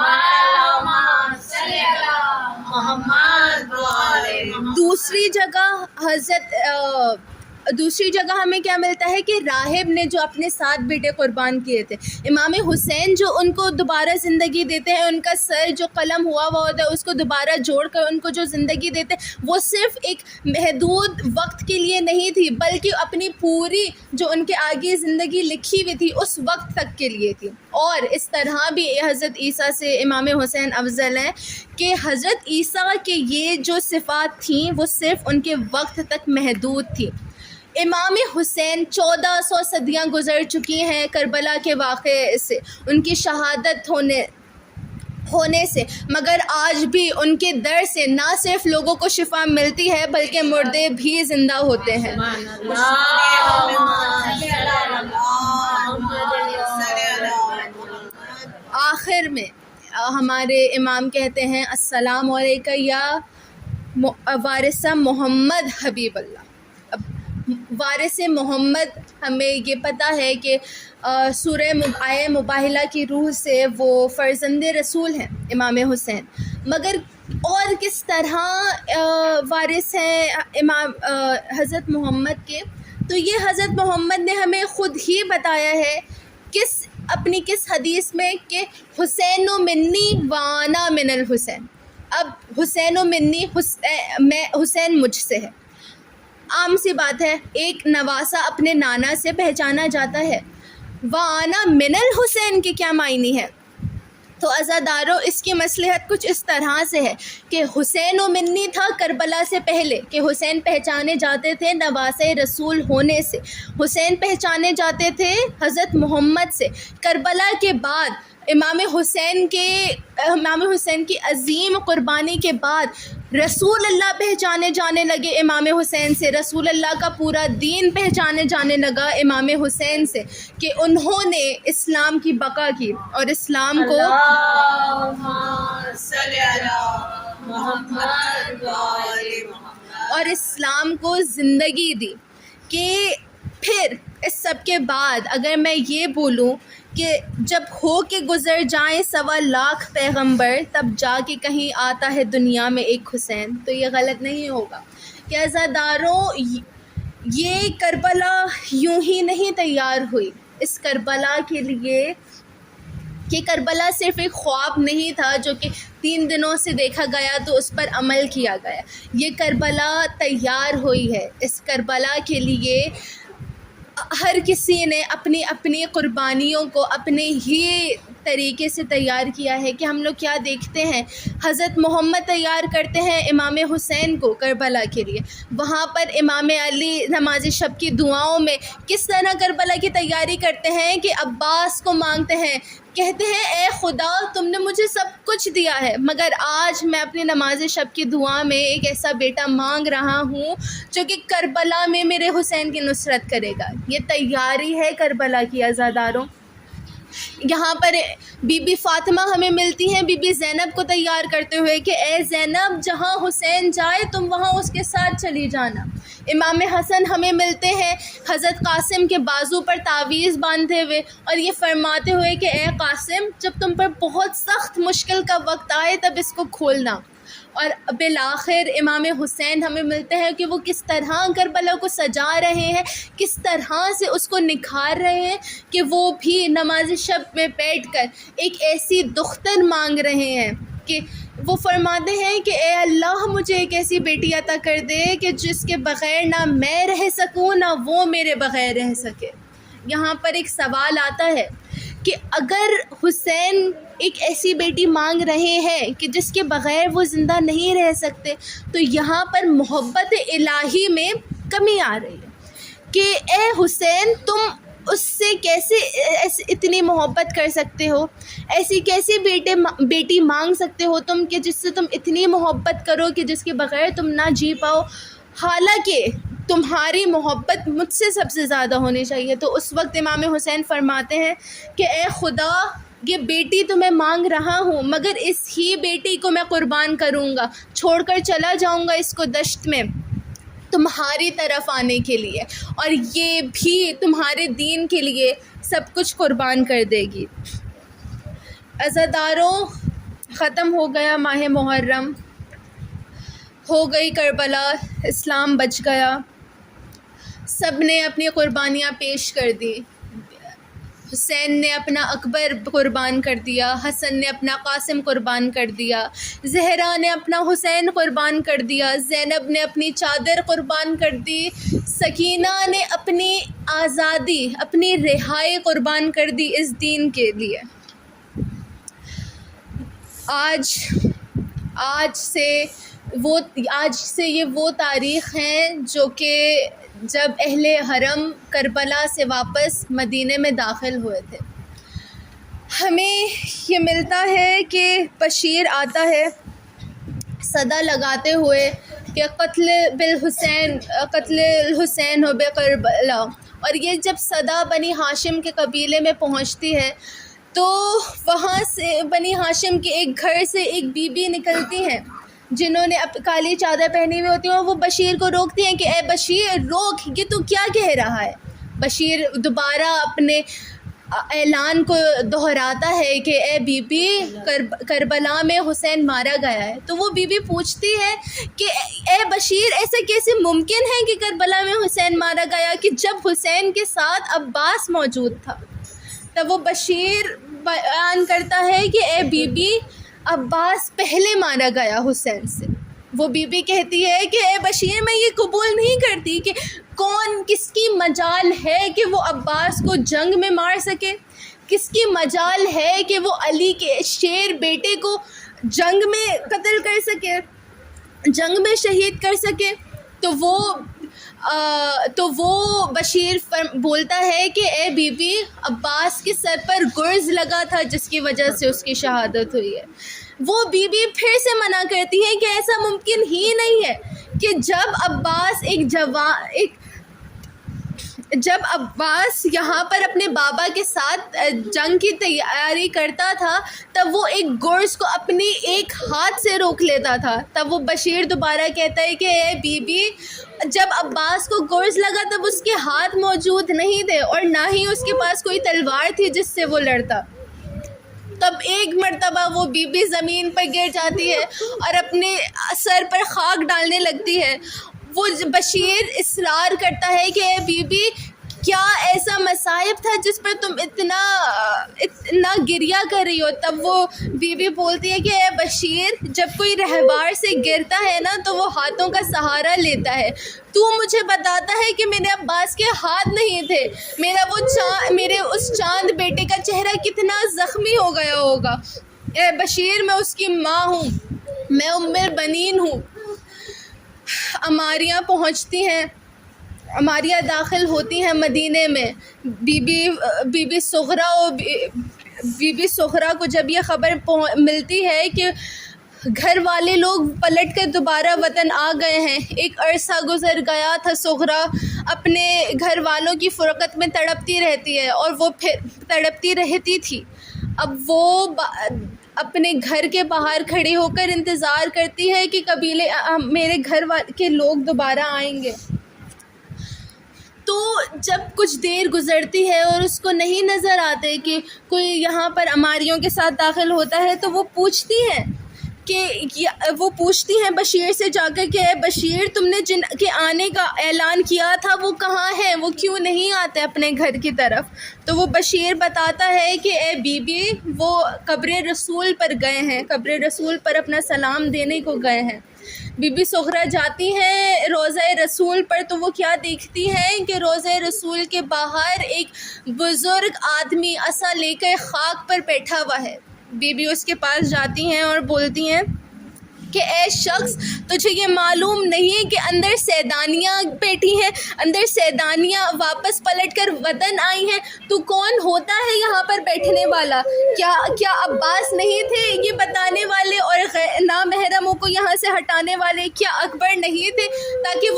دوسری جگہ ہمیں کیا ملتا ہے کہ راہب نے جو اپنے 7 بیٹے قربان کیے تھے, امام حسین جو ان کو دوبارہ زندگی دیتے ہیں, ان کا سر جو قلم ہوا ہوتا ہے اس کو دوبارہ جوڑ کر ان کو جو زندگی دیتے ہیں وہ صرف ایک محدود وقت کے لیے نہیں تھی بلکہ اپنی پوری جو ان کے آگے زندگی لکھی ہوئی تھی اس وقت تک کے لیے تھی. اور اس طرح بھی حضرت عیسیٰ سے امام حسین افضل ہیں کہ حضرت عیسیٰ کے یہ جو صفات تھیں وہ صرف ان کے وقت تک محدود تھی. امام حسین 1400 صدیاں گزر چکی ہیں کربلا کے واقعے سے, ان کی شہادت ہونے سے, مگر آج بھی ان کے در سے نہ صرف لوگوں کو شفا ملتی ہے بلکہ مردے بھی زندہ ہوتے ہیں. آخر میں ہمارے امام کہتے ہیں السلام علیکم یا وارث محمد حبیب اللہ. وارث محمد ہمیں یہ پتہ ہے کہ سورہ آیہ مباہلہ کی روح سے وہ فرزند رسول ہیں امام حسین, مگر اور کس طرح وارث ہیں امام حضرت محمد کے. تو یہ حضرت محمد نے ہمیں خود ہی بتایا ہے اپنی کس حدیث میں کہ حسین و منی وانا من الحسین. اب حسین و منی میں حسین مجھ سے ہے, عام سی بات ہے, ایک نواسہ اپنے نانا سے پہچانا جاتا ہے. وانا من الحسین کے کیا معنی ہے؟ تو عزادارو اس کی مصلحت کچھ اس طرح سے ہے کہ حسین و منی تھا کربلا سے پہلے کہ حسین پہچانے جاتے تھے نواسہ رسول ہونے سے, حسین پہچانے جاتے تھے حضرت محمد سے. کربلا کے بعد امام حسین کی عظیم قربانی کے بعد رسول اللہ پہچانے جانے لگے امام حسین سے, رسول اللہ کا پورا دین پہچانے جانے لگا امام حسین سے کہ انہوں نے اسلام کی بقا کی اور اسلام کو اور اسلام کو زندگی دی. کہ پھر اس سب کے بعد اگر میں یہ بولوں کہ جب ہو کے گزر جائیں 1.25 لاکھ پیغمبر تب جا کے کہیں آتا ہے دنیا میں ایک حسین, تو یہ غلط نہیں ہوگا. کہ عزاداروں یہ کربلا یوں ہی نہیں تیار ہوئی, اس کربلا کے لیے کہ کربلا صرف ایک خواب نہیں تھا جو کہ 3 دنوں سے دیکھا گیا تو اس پر عمل کیا گیا. یہ کربلا تیار ہوئی ہے. اس کربلا کے لیے ہر کسی نے اپنی اپنی قربانیوں کو اپنے ہی طریقے سے تیار کیا ہے. کہ ہم لوگ کیا دیکھتے ہیں، حضرت محمد تیار کرتے ہیں امام حسین کو کربلا کے لیے. وہاں پر امام علی نماز شب کی دعاؤں میں کس طرح کربلا کی تیاری کرتے ہیں کہ عباس کو مانگتے ہیں، کہتے ہیں اے خدا تم نے مجھے سب کچھ دیا ہے، مگر آج میں اپنی نماز شب کی دعا میں ایک ایسا بیٹا مانگ رہا ہوں جو کہ کربلا میں میرے حسین کی نصرت کرے گا. یہ تیاری ہے کربلا کی عزاداروں. یہاں پر بی بی فاطمہ ہمیں ملتی ہیں بی بی زینب کو تیار کرتے ہوئے کہ اے زینب جہاں حسین جائے تم وہاں اس کے ساتھ چلی جانا. امام حسن ہمیں ملتے ہیں حضرت قاسم کے بازو پر تعویذ باندھے ہوئے اور یہ فرماتے ہوئے کہ اے قاسم جب تم پر بہت سخت مشکل کا وقت آئے تب اس کو کھولنا. اور بالآخر امام حسین ہمیں ملتے ہیں کہ وہ کس طرح کربلا کو سجا رہے ہیں، کس طرح سے اس کو نکھار رہے ہیں کہ وہ بھی نماز شب میں بیٹھ کر ایک ایسی دختر مانگ رہے ہیں کہ وہ فرماتے ہیں کہ اے اللہ مجھے ایک ایسی بیٹی عطا کر دے کہ جس کے بغیر نہ میں رہ سکوں نہ وہ میرے بغیر رہ سکے. یہاں پر ایک سوال آتا ہے کہ اگر حسین ایک ایسی بیٹی مانگ رہے ہیں کہ جس کے بغیر وہ زندہ نہیں رہ سکتے تو یہاں پر محبت الہی میں کمی آ رہی ہے کہ اے حسین تم اس سے کیسے اتنی محبت کر سکتے ہو، ایسی کیسی بیٹی مانگ سکتے ہو تم کہ جس سے تم اتنی محبت کرو کہ جس کے بغیر تم نہ جی پاؤ، حالانکہ تمہاری محبت مجھ سے سب سے زیادہ ہونی چاہیے. تو اس وقت امام حسین فرماتے ہیں کہ اے خدا یہ بیٹی تو میں مانگ رہا ہوں مگر اس ہی بیٹی کو میں قربان کروں گا، چھوڑ کر چلا جاؤں گا اس کو دشت میں تمہاری طرف آنے کے لیے، اور یہ بھی تمہارے دین کے لیے سب کچھ قربان کر دے گی. عزاداروں ختم ہو گیا ماہ محرم، ہو گئی کربلا، اسلام بچ گیا، سب نے اپنی قربانیاں پیش کر دی. حسین نے اپنا اکبر قربان کر دیا، حسن نے اپنا قاسم قربان کر دیا، زہرا نے اپنا حسین قربان کر دیا، زینب نے اپنی چادر قربان کر دی، سکینہ نے اپنی آزادی اپنی رہائی قربان کر دی اس دین کے لیے. آج سے یہ وہ تاریخ ہیں جو کہ جب اہل حرم کربلا سے واپس مدینے میں داخل ہوئے تھے. ہمیں یہ ملتا ہے کہ بشیر آتا ہے صدا لگاتے ہوئے کہ قتل الحسین و بکربلا، اور یہ جب صدا بنی ہاشم کے قبیلے میں پہنچتی ہے تو وہاں سے بنی ہاشم کے ایک گھر سے ایک بی بی نکلتی ہیں جنہوں نے کالی چادر پہنی ہوئی ہوتی ہیں، اور وہ بشیر کو روکتی ہیں کہ اے بشیر روک، یہ تو کیا کہہ رہا ہے. بشیر دوبارہ اپنے اعلان کو دہراتا ہے کہ اے بی بی کربلا میں حسین مارا گیا ہے. تو وہ بی بی پوچھتی ہے کہ اے بشیر ایسا کیسے ممکن ہے کہ کربلا میں حسین مارا گیا کہ جب حسین کے ساتھ عباس موجود تھا. تب وہ بشیر بیان کرتا ہے کہ اے بی بی عباس پہلے مارا گیا حسین سے. وہ بی بی کہتی ہے کہ اے بشیر میں یہ قبول نہیں کرتی کہ کس کی مجال ہے کہ وہ عباس کو جنگ میں مار سکے، کس کی مجال ہے کہ وہ علی کے شیر بیٹے کو جنگ میں قتل کر سکے، جنگ میں شہید کر سکے. تو وہ بشیر بولتا ہے کہ اے بی بی عباس کے سر پر گرز لگا تھا جس کی وجہ سے اس کی شہادت ہوئی ہے. وہ بی بی پھر سے منع کرتی ہے کہ ایسا ممکن ہی نہیں ہے کہ جب عباس یہاں پر اپنے بابا کے ساتھ جنگ کی تیاری کرتا تھا تب وہ ایک گرز کو اپنی ایک ہاتھ سے روک لیتا تھا. تب وہ بشیر دوبارہ کہتا ہے کہ اے بی بی جب عباس کو گرز لگا تب اس کے ہاتھ موجود نہیں تھے اور نہ ہی اس کے پاس کوئی تلوار تھی جس سے وہ لڑتا. تب ایک مرتبہ وہ بی بی زمین پر گر جاتی ہے اور اپنے سر پر خاک ڈالنے لگتی ہے. وہ بشیر اصرار کرتا ہے کہ اے بی بی کیا ایسا مصائب تھا جس پر تم اتنا گریہ کر رہی ہو؟ تب وہ بیوی بولتی ہے کہ اے بشیر، جب کوئی رہوار سے گرتا ہے نا تو وہ ہاتھوں کا سہارا لیتا ہے، تو مجھے بتاتا ہے کہ میرے عباس کے ہاتھ نہیں تھے، میرے اس چاند بیٹے کا چہرہ کتنا زخمی ہو گیا ہوگا۔ اے بشیر، میں اس کی ماں ہوں، میں ام البنین ہوں۔ عماریہ پہنچتی ہیں، عماریہ داخل ہوتی ہیں مدینے میں۔ بی بی سغرا کو جب یہ خبر ملتی ہے کہ گھر والے لوگ پلٹ کر دوبارہ وطن آ گئے ہیں، ایک عرصہ گزر گیا تھا، سغرا اپنے گھر والوں کی فرقت میں تڑپتی رہتی ہے اور وہ پھر تڑپتی رہتی تھی۔ اب وہ اپنے گھر کے باہر کھڑی ہو کر انتظار کرتی ہے کہ قبیلے میرے گھر کے لوگ دوبارہ آئیں گے۔ تو جب کچھ دیر گزرتی ہے اور اس کو نہیں نظر آتے کہ کوئی یہاں پر عماریوں کے ساتھ داخل ہوتا ہے، تو وہ پوچھتی ہیں بشیر سے جا کر کہ اے بشیر، تم نے جن کے آنے کا اعلان کیا تھا وہ کہاں ہیں؟ وہ کیوں نہیں آتے اپنے گھر کی طرف؟ تو وہ بشیر بتاتا ہے کہ اے بی بی، وہ قبر رسول پر گئے ہیں، قبر رسول پر اپنا سلام دینے کو گئے ہیں۔ بی بی سغرا جاتی ہیں روضہ رسول پر، تو وہ کیا دیکھتی ہیں کہ روضہ رسول کے باہر ایک بزرگ آدمی عصا لے کر خاک پر بیٹھا ہوا ہے۔ بی بی اس کے پاس جاتی ہیں اور بولتی ہیں کہ اے شخص، تجھے یہ معلوم نہیں کہ اندر سیدانیاں بیٹھی ہیں، اندر سیدانیاں واپس پلٹ کر وطن آئی ہیں؟ تو کون ہوتا ہے یہاں پر بیٹھنے والا؟ کیا عباس نہیں تھے یہ بتانے والے اور نامحرموں کو یہاں سے ہٹانے والے؟ کیا اکبر نہیں تھے تاکہ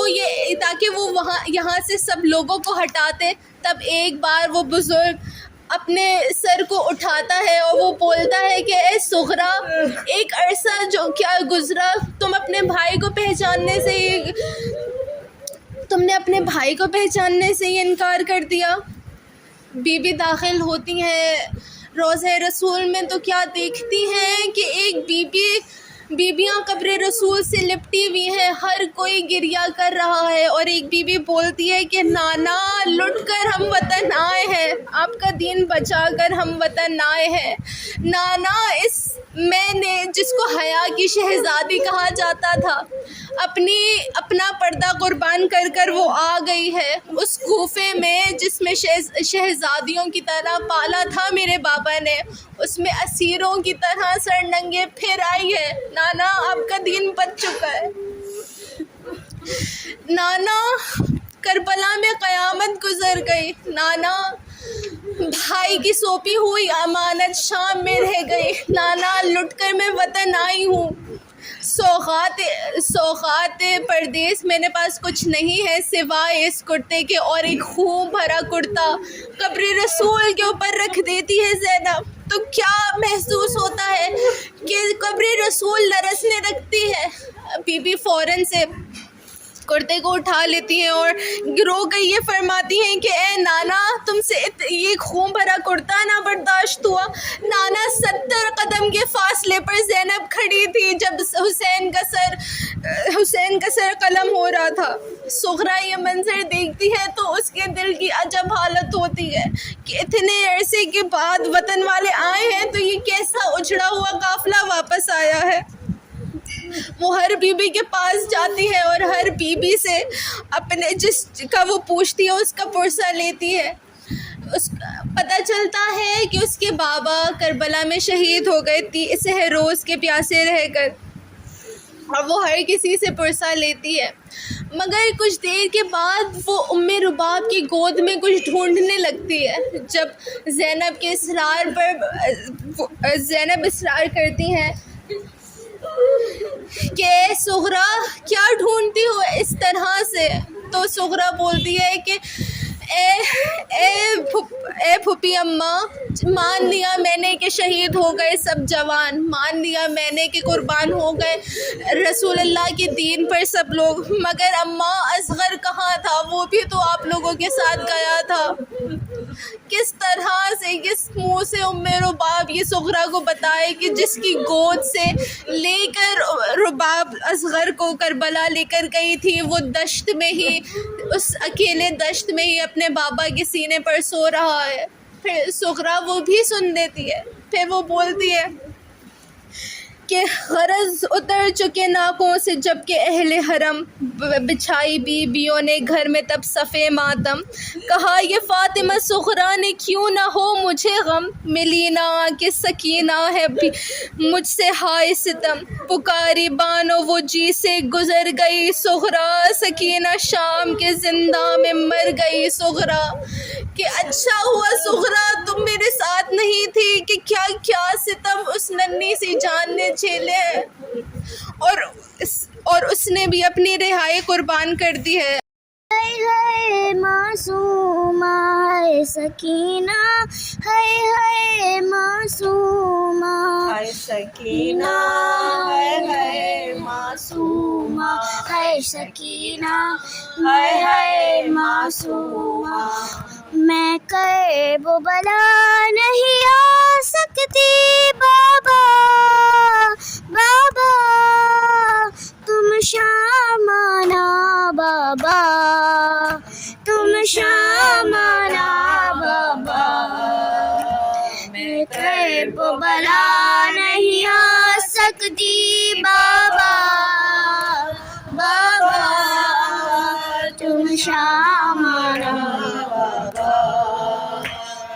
وہ یہاں سے سب لوگوں کو ہٹاتے؟ تب ایک بار وہ بزرگ اپنے سر کو اٹھاتا ہے اور وہ بولتا ہے کہ اے سغرا، ایک عرصہ جو کیا گزرا، تم نے اپنے بھائی کو پہچاننے سے ہی انکار کر دیا۔ بی بی داخل ہوتی ہیں روضہ رسول میں، تو کیا دیکھتی ہیں کہ ایک بیبیاں قبر رسول سے لپٹی ہوئی ہیں، ہر کوئی گریہ کر رہا ہے، اور ایک بی بی بولتی ہے کہ نانا، لٹ کر ہم وطن آئے ہیں، آپ کا دین بچا کر ہم وطن آئے ہیں۔ نانا، میں نے جس کو حیا کی شہزادی کہا جاتا تھا، اپنا پردہ قربان کر وہ آ گئی ہے اس کوفے میں جس میں شہزادیوں کی طرح پالا تھا میرے بابا نے، اس میں اسیروں کی طرح سر ننگے پھر آئی ہے۔ نانا، آپ کا دین بچ چکا ہے۔ نانا، کربلا میں قیامت گزر گئی۔ نانا، بھائی کی سونپی ہوئی امانت شام میں رہ گئی۔ نانا، لٹ کر میں وطن آئی ہوں۔ سوغات پردیس، میرے پاس کچھ نہیں ہے سوائے اس کرتے کے، اور ایک خون بھرا کرتا قبر رسول کے اوپر رکھ دیتی ہے زینب۔ تو کیا محسوس ہوتا ہے کہ قبر رسول لرزنے لگتی ہے۔ بی بی فوراً سے کرتے کو اٹھا لیتی ہیں اور رو گئی یہ فرماتی ہیں کہ اے نانا، تم سے یہ خون بھرا کرتا نہ برداشت ہوا۔ نانا، 70 قدم کے فاصلے پر زینب کھڑی تھی جب حسین کا سر قلم ہو رہا تھا۔ سغرا یہ منظر دیکھتی ہے تو اس کے دل کی عجب حالت ہوتی ہے کہ اتنے عرصے کے بعد وطن والے آئے ہیں تو یہ کیسا اجڑا ہوا قافلہ واپس آیا ہے۔ وہ ہر بی بی کے پاس جاتی ہے اور ہر بی بی سے اپنے جس کا وہ پوچھتی ہے اس کا پرسہ لیتی ہے۔ پتہ چلتا ہے کہ اس کے بابا کربلا میں شہید ہو گئے سحر روز کے پیاسے رہ کر، اور وہ ہر کسی سے پرسہ لیتی ہے۔ مگر کچھ دیر کے بعد وہ ام رباب کی گود میں کچھ ڈھونڈنے لگتی ہے۔ جب زینب اصرار کرتی ہیں کہ سغرا، کیا ڈھونڈتی ہو اس طرح سے؟ تو سغرا بولتی ہے کہ اے پھوپھی اماں، مان لیا میں نے کہ شہید ہو گئے سب جوان، مان لیا میں نے کہ قربان ہو گئے رسول اللہ کے دین پر سب لوگ، مگر اماں اصغر کہاں تھا؟ وہ بھی تو آپ لوگوں کے ساتھ گیا تھا۔ کس طرح سے کس منہ سے رباب یہ صغرا کو بتائے کہ جس کی گود سے لے کر رباب اصغر کو کربلا لے کر گئی تھی، وہ دشت میں ہی، اس اکیلے دشت میں ہی اپنے بابا کے سینے پر سو رہا ہے۔ پھر صغرا وہ بھی سن لیتی ہے، پھر وہ بولتی ہے کہ غرض اتر چکے ناکوں سے جب کہ اہل حرم، بچھائی بیویوں نے گھر میں تب صفے ماتم، کہا یہ فاطمہ صغرا نے کیوں نہ ہو مجھے غم، ملی نہ کہ سکینہ ہے مجھ سے ہائے ستم، پکاری بانو وہ جی سے گزر گئی صغرا، سکینہ شام کے زندہ میں مر گئی صغرا، کہ اچھا ہوا صغرا تم میرے ساتھ نہیں تھی کہ کیا کیا ستم اس ننھی سی جان نے جھیلے ہیں، اور اس نے بھی اپنی رہائی قربان کر دی ہے۔ ہے معصومہ ہے سکینہ، ہے معصومہ ہے سکینہ، ہے معصومہ، ہے سکینہ، ہے معصومہ، میں کرب و بلا نہیں آ سکتی بابا، بابا تم شام آنا بابا، تم شام آنا بابا، میں کرب و بلا نہیں آ سکتی بابا، بابا تم شام آنا بابا،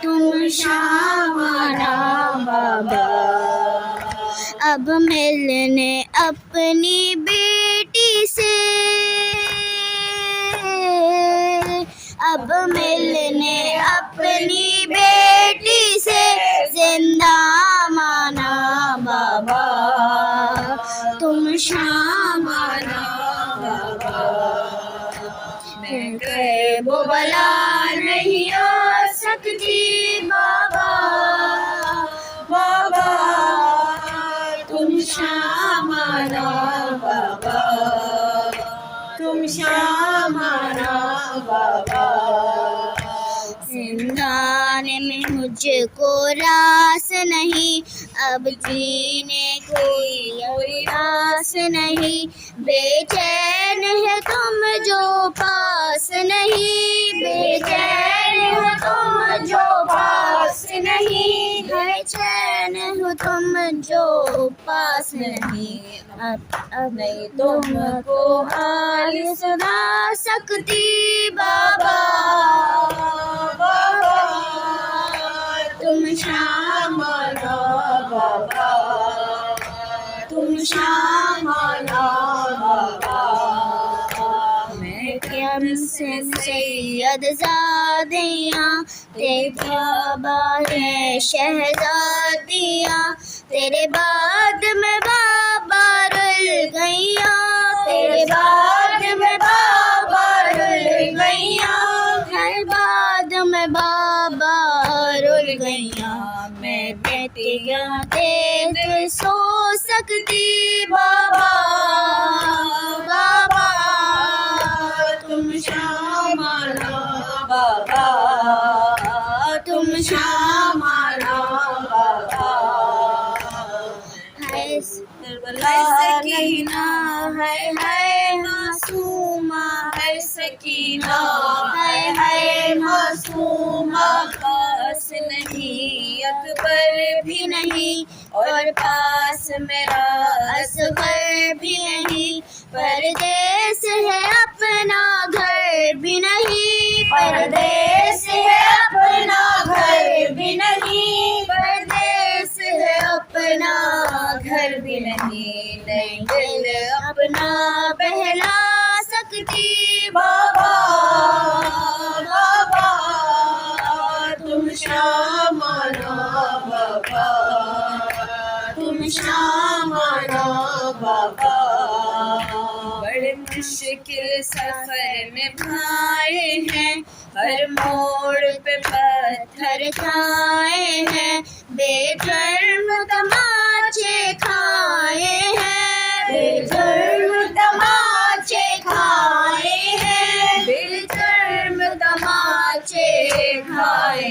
تم شام آنا بابا، اب ملنے اپنی بیٹی سے، اب ملنے اپنی بیٹی سے زندہ مانا بابا، تم شام آنا بابا، میں کرب و بلا نہیں آ سکتی بابا، بابا تم شام آنا بابا، تم شام آنا بابا، زندان میں مجھ کو راس نہیں، اب جینے کوئی راس نہیں، بے چین ہے تم جو پاس نہیں، بے چین ہے تم جو پاس نہیں، ہے چین ہو تم جو پاس نہیں، اب نہیں تم کو حال سنا سکتی بابا، بابا تم شام آنا بابا، تم شام آنا بابا، میں کیم سے سید زادیاں، تیرے بابا ہے شہزادیاں، تیرے بعد میں بابا رل گئیاں، تیرے بعد میں بابا رل گئیاں، ہے بعد میں بابا رل گئیاں، میں بیٹیاں تیز سو سکتی بابا، بابا تم شام آنا بابا، تم شام آنا بابا، ہے سکینہ، ہے معصومہ، ہے سکینہ، ہے معصومہ، پاس نہیں اکبر بھی نہیں، اور پاس میرا اصغر بھی نہیں، پردیس ہے اپنا گھر بھی نہیں، پردیس ہے اپنا گھر بھی نہیں، پردیس ہے اپنا گھر بھی نہیں، نہیں دل اپنا بہلا سکتی بابا، بابا تم شام آنا بابا، تم شام آنا بابا، بڑے مشکل سفر میں بھائے ہیں، ہر موڑ پہ پتھر کھائے ہیں، بے جرم تماچے کھائے ہیں، بے جرم تماچے کھائے ہیں، بے جرم تماچے کھائے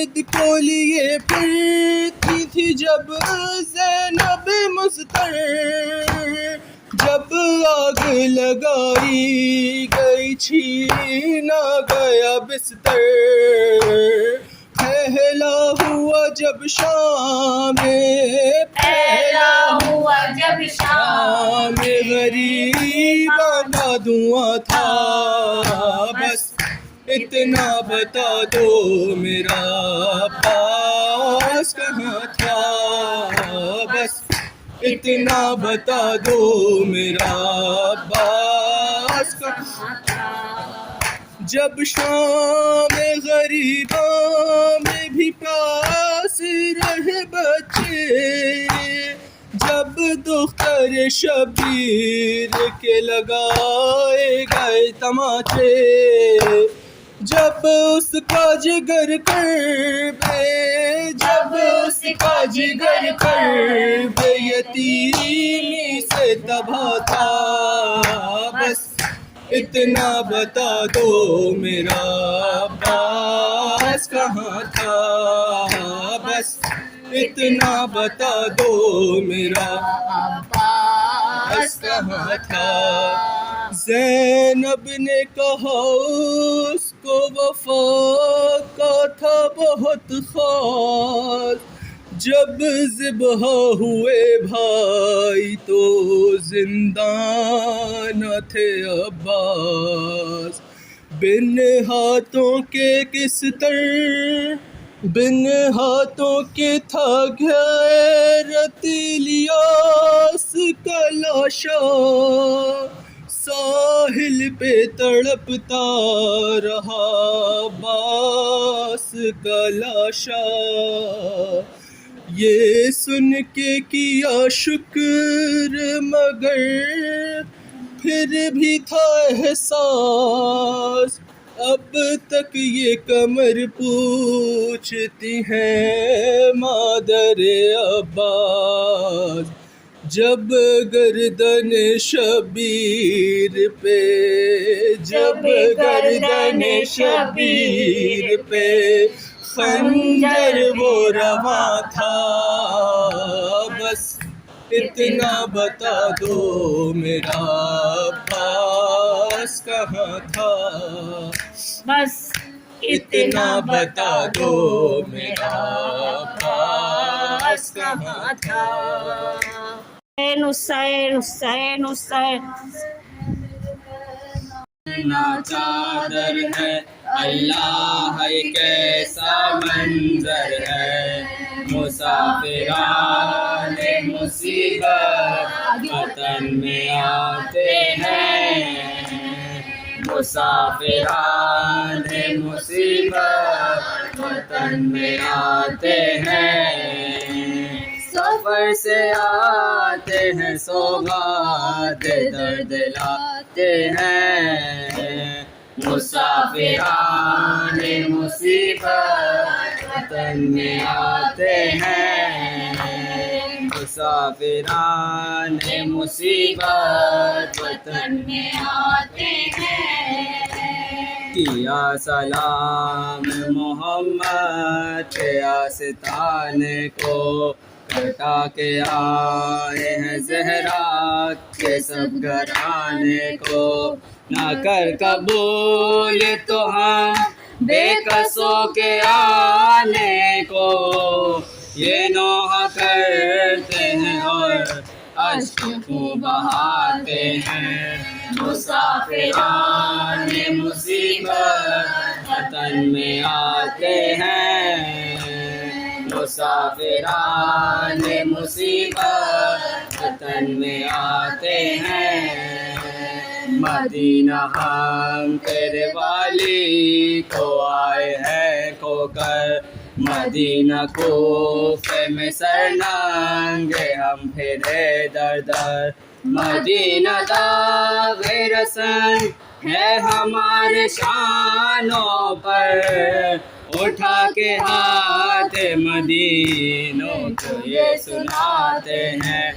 عابد کو لیے پھرتی تھی جب زینب مضطر، جب آگ لگائی گئی چھینا گیا بستر، پہلا ہوا جب شام پہلا ہوا جب شام غریبانہ دھواں تھا، بس اتنا بتا دو میرا عباس کہاں تھا، بس اتنا بتا دو میرا عباس کہاں تھا۔ جب شام غریباں میں بھی پاس رہے بچے، جب دختر شبیر کے لگائے گئے تماچے، جب اس کا جگر کربے، جب اس کا جگر کربے یتیمی سے تباہ تھا، بس اتنا بتا دو میرا عباس کہاں تھا، بس اتنا بتا دو میرا عباس کہاں تھا۔ زینب نے کہا اس کو وفا کا تھا بہت خاص، جب ذبح ہوئے بھائی تو زندہ نہ تھے عباس، بن ہاتھوں کے کس طرح بن ہاتھوں کے تھا غیرت الیاس کا لاشا، ساحل پہ تڑپتا رہا عباس کا لاشا، یہ سن کے کیا شکر مگر پھر بھی تھا احساس، اب تک یہ کمر پوچھتی ہیں مادر عباس، جب گردن شبیر پہ، جب گردن شبیر پہ خنجر وہ رواں تھا، بس اتنا بتا دو میرا عباس کہاں تھا، بس اتنا بتا دو میرا عباس کہاں تھا۔ حسین حسین حسین حسین نہ چادر ہے اللہ کیسا منظر ہے، مسافران مصیبت وطن میں آتے ہیں، مسافران مصیبت وطن میں آتے ہیں، سفر سے آتے ہیں سوغات درد لاتے ہیں، مسافران مصیبت وطن میں آتے ہیں، مسافران مصیبت وطن میں آتے ہیں، کیا سلام محمد کے آستان کو، کٹا کے آئے ہیں زہرا کے سب گھرانے کو، نہ کر قبول تو ہم بے قصوں کے آنے کو، یہ نوح کرتے ہیں اور اشک خون بہاتے ہیں، مسافران مصیبت وطن میں آتے ہیں، مسافران مصیبت وطن میں آتے ہیں، مدینہ ہم تیرے والی کو آئے ہیں کھو کر، مدینہ کوفے میں سرننگے ہم پھرے در در، مدینہ داغ رسن ہے ہمارے شانوں پر، اٹھا کے ہاتھ مدینوں کو یہ سناتے ہیں،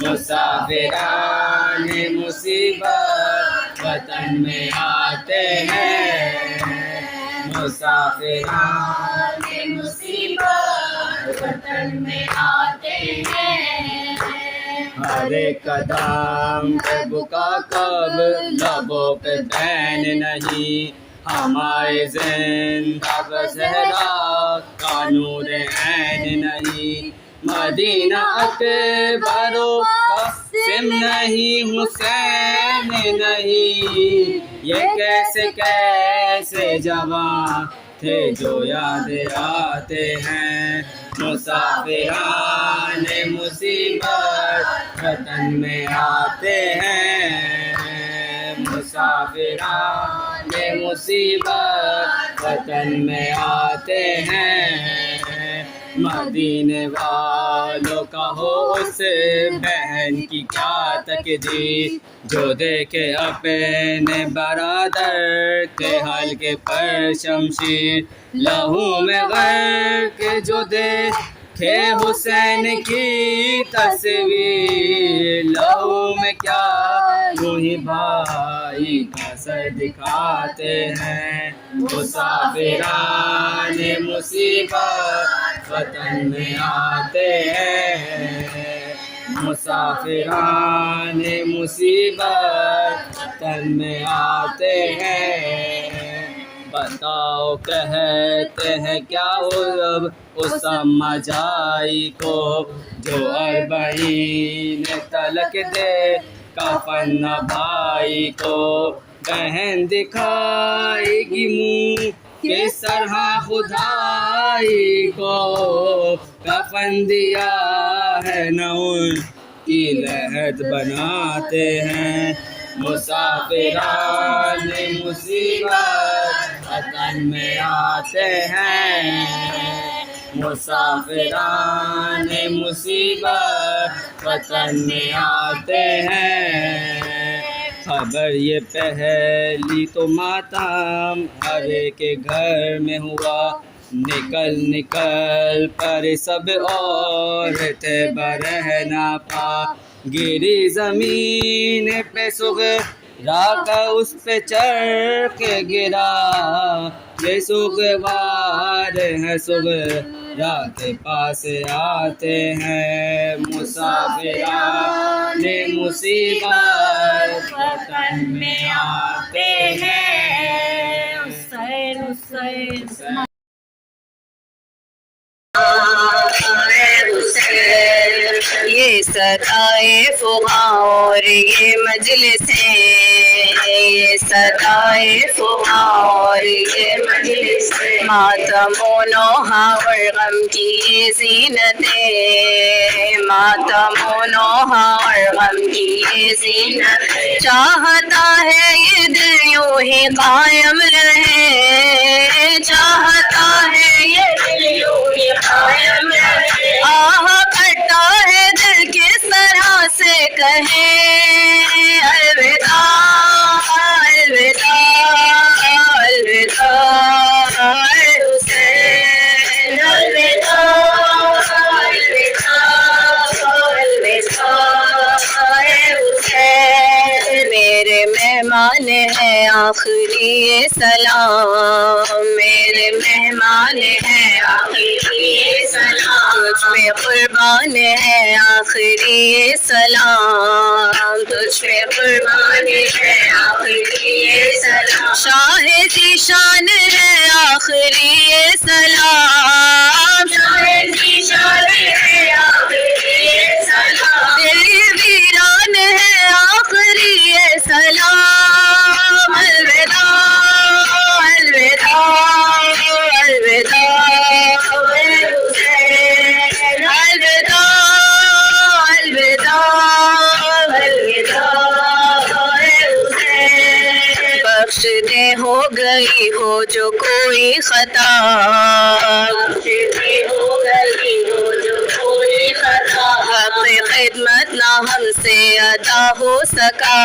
مسافران مصیبت وطن میں آتے ہیں، مسافران مصیبت وطن میں آتے ہیں ہر ایک قدم پہ بکا کب لبوں پہ بین نہیں ہمارے زندہ کا زہرا کا نور عین نہیں مدینہ اکبر و قاسم نہیں حسین نہیں یہ کیسے کیسے جوان تھے جو یاد آتے ہیں مسافران مصیبت وطن میں آتے ہیں مسافران مصیبت وطن میں آتے ہیں مدینے والوں کا ہو اس بہن کی کیا تقدیر جو دیکھے اپنے برادر کے ہلکے پر شمشیر لہو میں غرق جو دیکھے حسین کی تصویر لہو میں کیا وہی بھائی کا سر دکھاتے ہیں مسافران مصیبت وطن میں آتے ہیں مسافران مصیبت وطن میں آتے ہیں بتاؤ کہتے ہیں کیا اب اسامہ جائی کو جو اربعین تلک دے کفن بھائی کو بہن دکھائے گی منہ کس طرح خدائی کو کفن دیا ہے نہ ان کی لحد بناتے ہیں مسافران مصیبت وطن میں آتے ہیں مسافران مصیبت وطن میں آتے ہیں خبر یہ پہلی تو ماتم ہر ایک گھر میں ہوا نکل نکل پر سب عورتیں برہ نہ پا گری زمین پہ سغرا کا اس پہ چڑھ کے گرا یہ سغوار ہے سغرا کے پاس آتے ہیں مسافران مصیبت وطن میں آتے ہیں حسین حسین یہ صدائے فغاں اور یہ مجلسیں یہ صدائے فغاں اور یہ مجلسیں ماتم و نوحہ اور غم کی یہ زینتیں ماتم و نوحہ اور غم کی یہ زینتیں چاہتا ہے یہ دل یوں ہی قائم رہے چاہتا ہے یہ دل یوں ہی قائم رہے آہ کرتا ہے دل کس طرح سے کہے الوداع الوداع الوداع حسین الوداع الوداع حسین میرے مہمان ہیں آخری سلام میرے مہمان ہیں آخری سلام تجھ پہ قربان ہے آخری سلام تجھ پہ قربان ہے آخری سلام شاہ ذیشان ہے آخری سلام شاہ ذیشان ہے آخری سلام دل ویران ہے آخری سلام الوداع الوداع الوداع بخش دے ہو گئی ہو جو کوئی خطا بخش دے ہو گئی ہو جو کوئی خطا حق خدمت نہ ہم سے ادا ہو سکا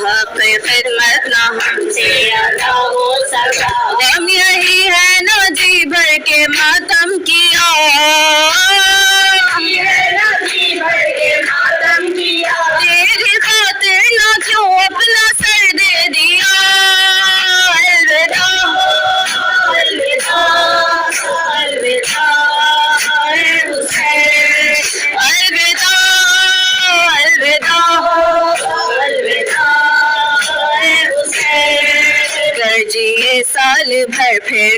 حق خدمت نہ ہم سے ادا ہو سکا غم یہی ہے نہ جی بھر کے ماتم کیا تیری خاطر نہ کیوں اپنا سر دے دیا الوداع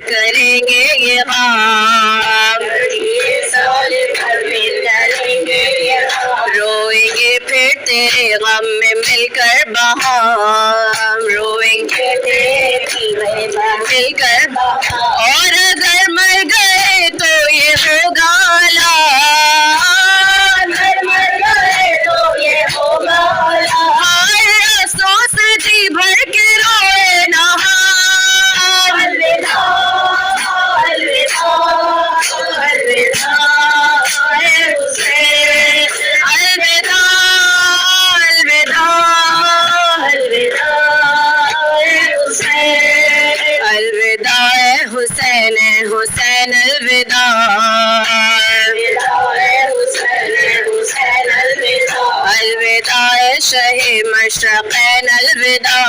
کریں گے یہ غم، یہ سال بھر میں کریں گے یہ غم، روئیں گے پھر تیرے غم میں مل کر بہام، روئیں گے تیرے غم میں مل کر بہام، اور اگر مر گئے تو یہ ہوگا اگر مر گئے تو یہ ہوگا افسوس جی بھر کے روئے نہ الوداع الوداع الوداع اے حسین، الوداع الوداع الوداع اے حسین، الوداع اے حسین، اے حسین الوداع، الوداع اے حسین، اے حسین الوداع، الوداع اے شہید مشرقین الوداع،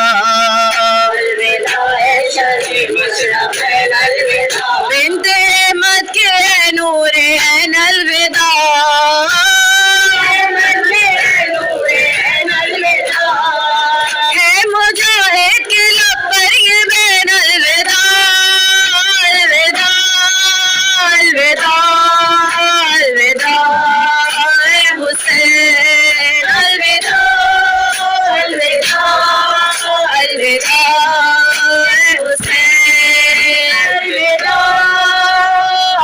الوداع اے شہید مشرقین الوداع، بنت احمد کے نور عین الوداع، احمد کے نور عین الوداع، ہے مجاہد کے لب پر یہ بین الوداع، الوداع الوداع الوداع اے حسین، الوداع الوداع الوداع اے حسین، الوداع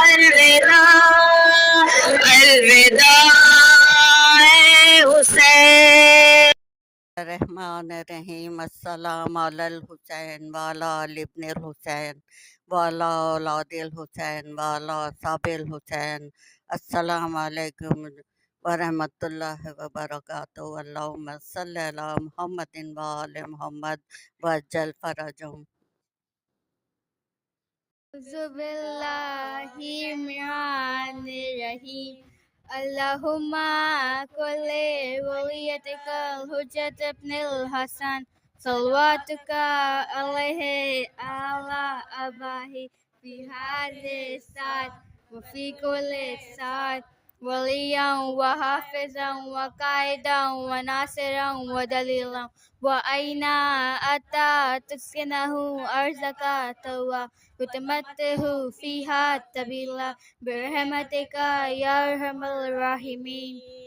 الوداع الوداع اے حسین۔ الرحمن الرحیم، السلام علی الحسین وعلی آل ابن الحسین وعلی اولاد الحسین وعلی اصحاب الحسین، السلام علیکم ورحمۃ اللہ وبرکاتہ، اللہم صلی علی محمد وآل محمد وعجل فرجہم۔ أعوذ بالله من الرحيم اللهم كل وليتك الحجة ابن الحسن صلواتك عليه على أباه في هذه الساعة وفي كل ساعة وليا وحافظا وقائدا وناصرا ودليلا، وأين أتى تسكنه أرزك توا وتمته فيها تبيلا، برحمتك يا أرحم الراحمين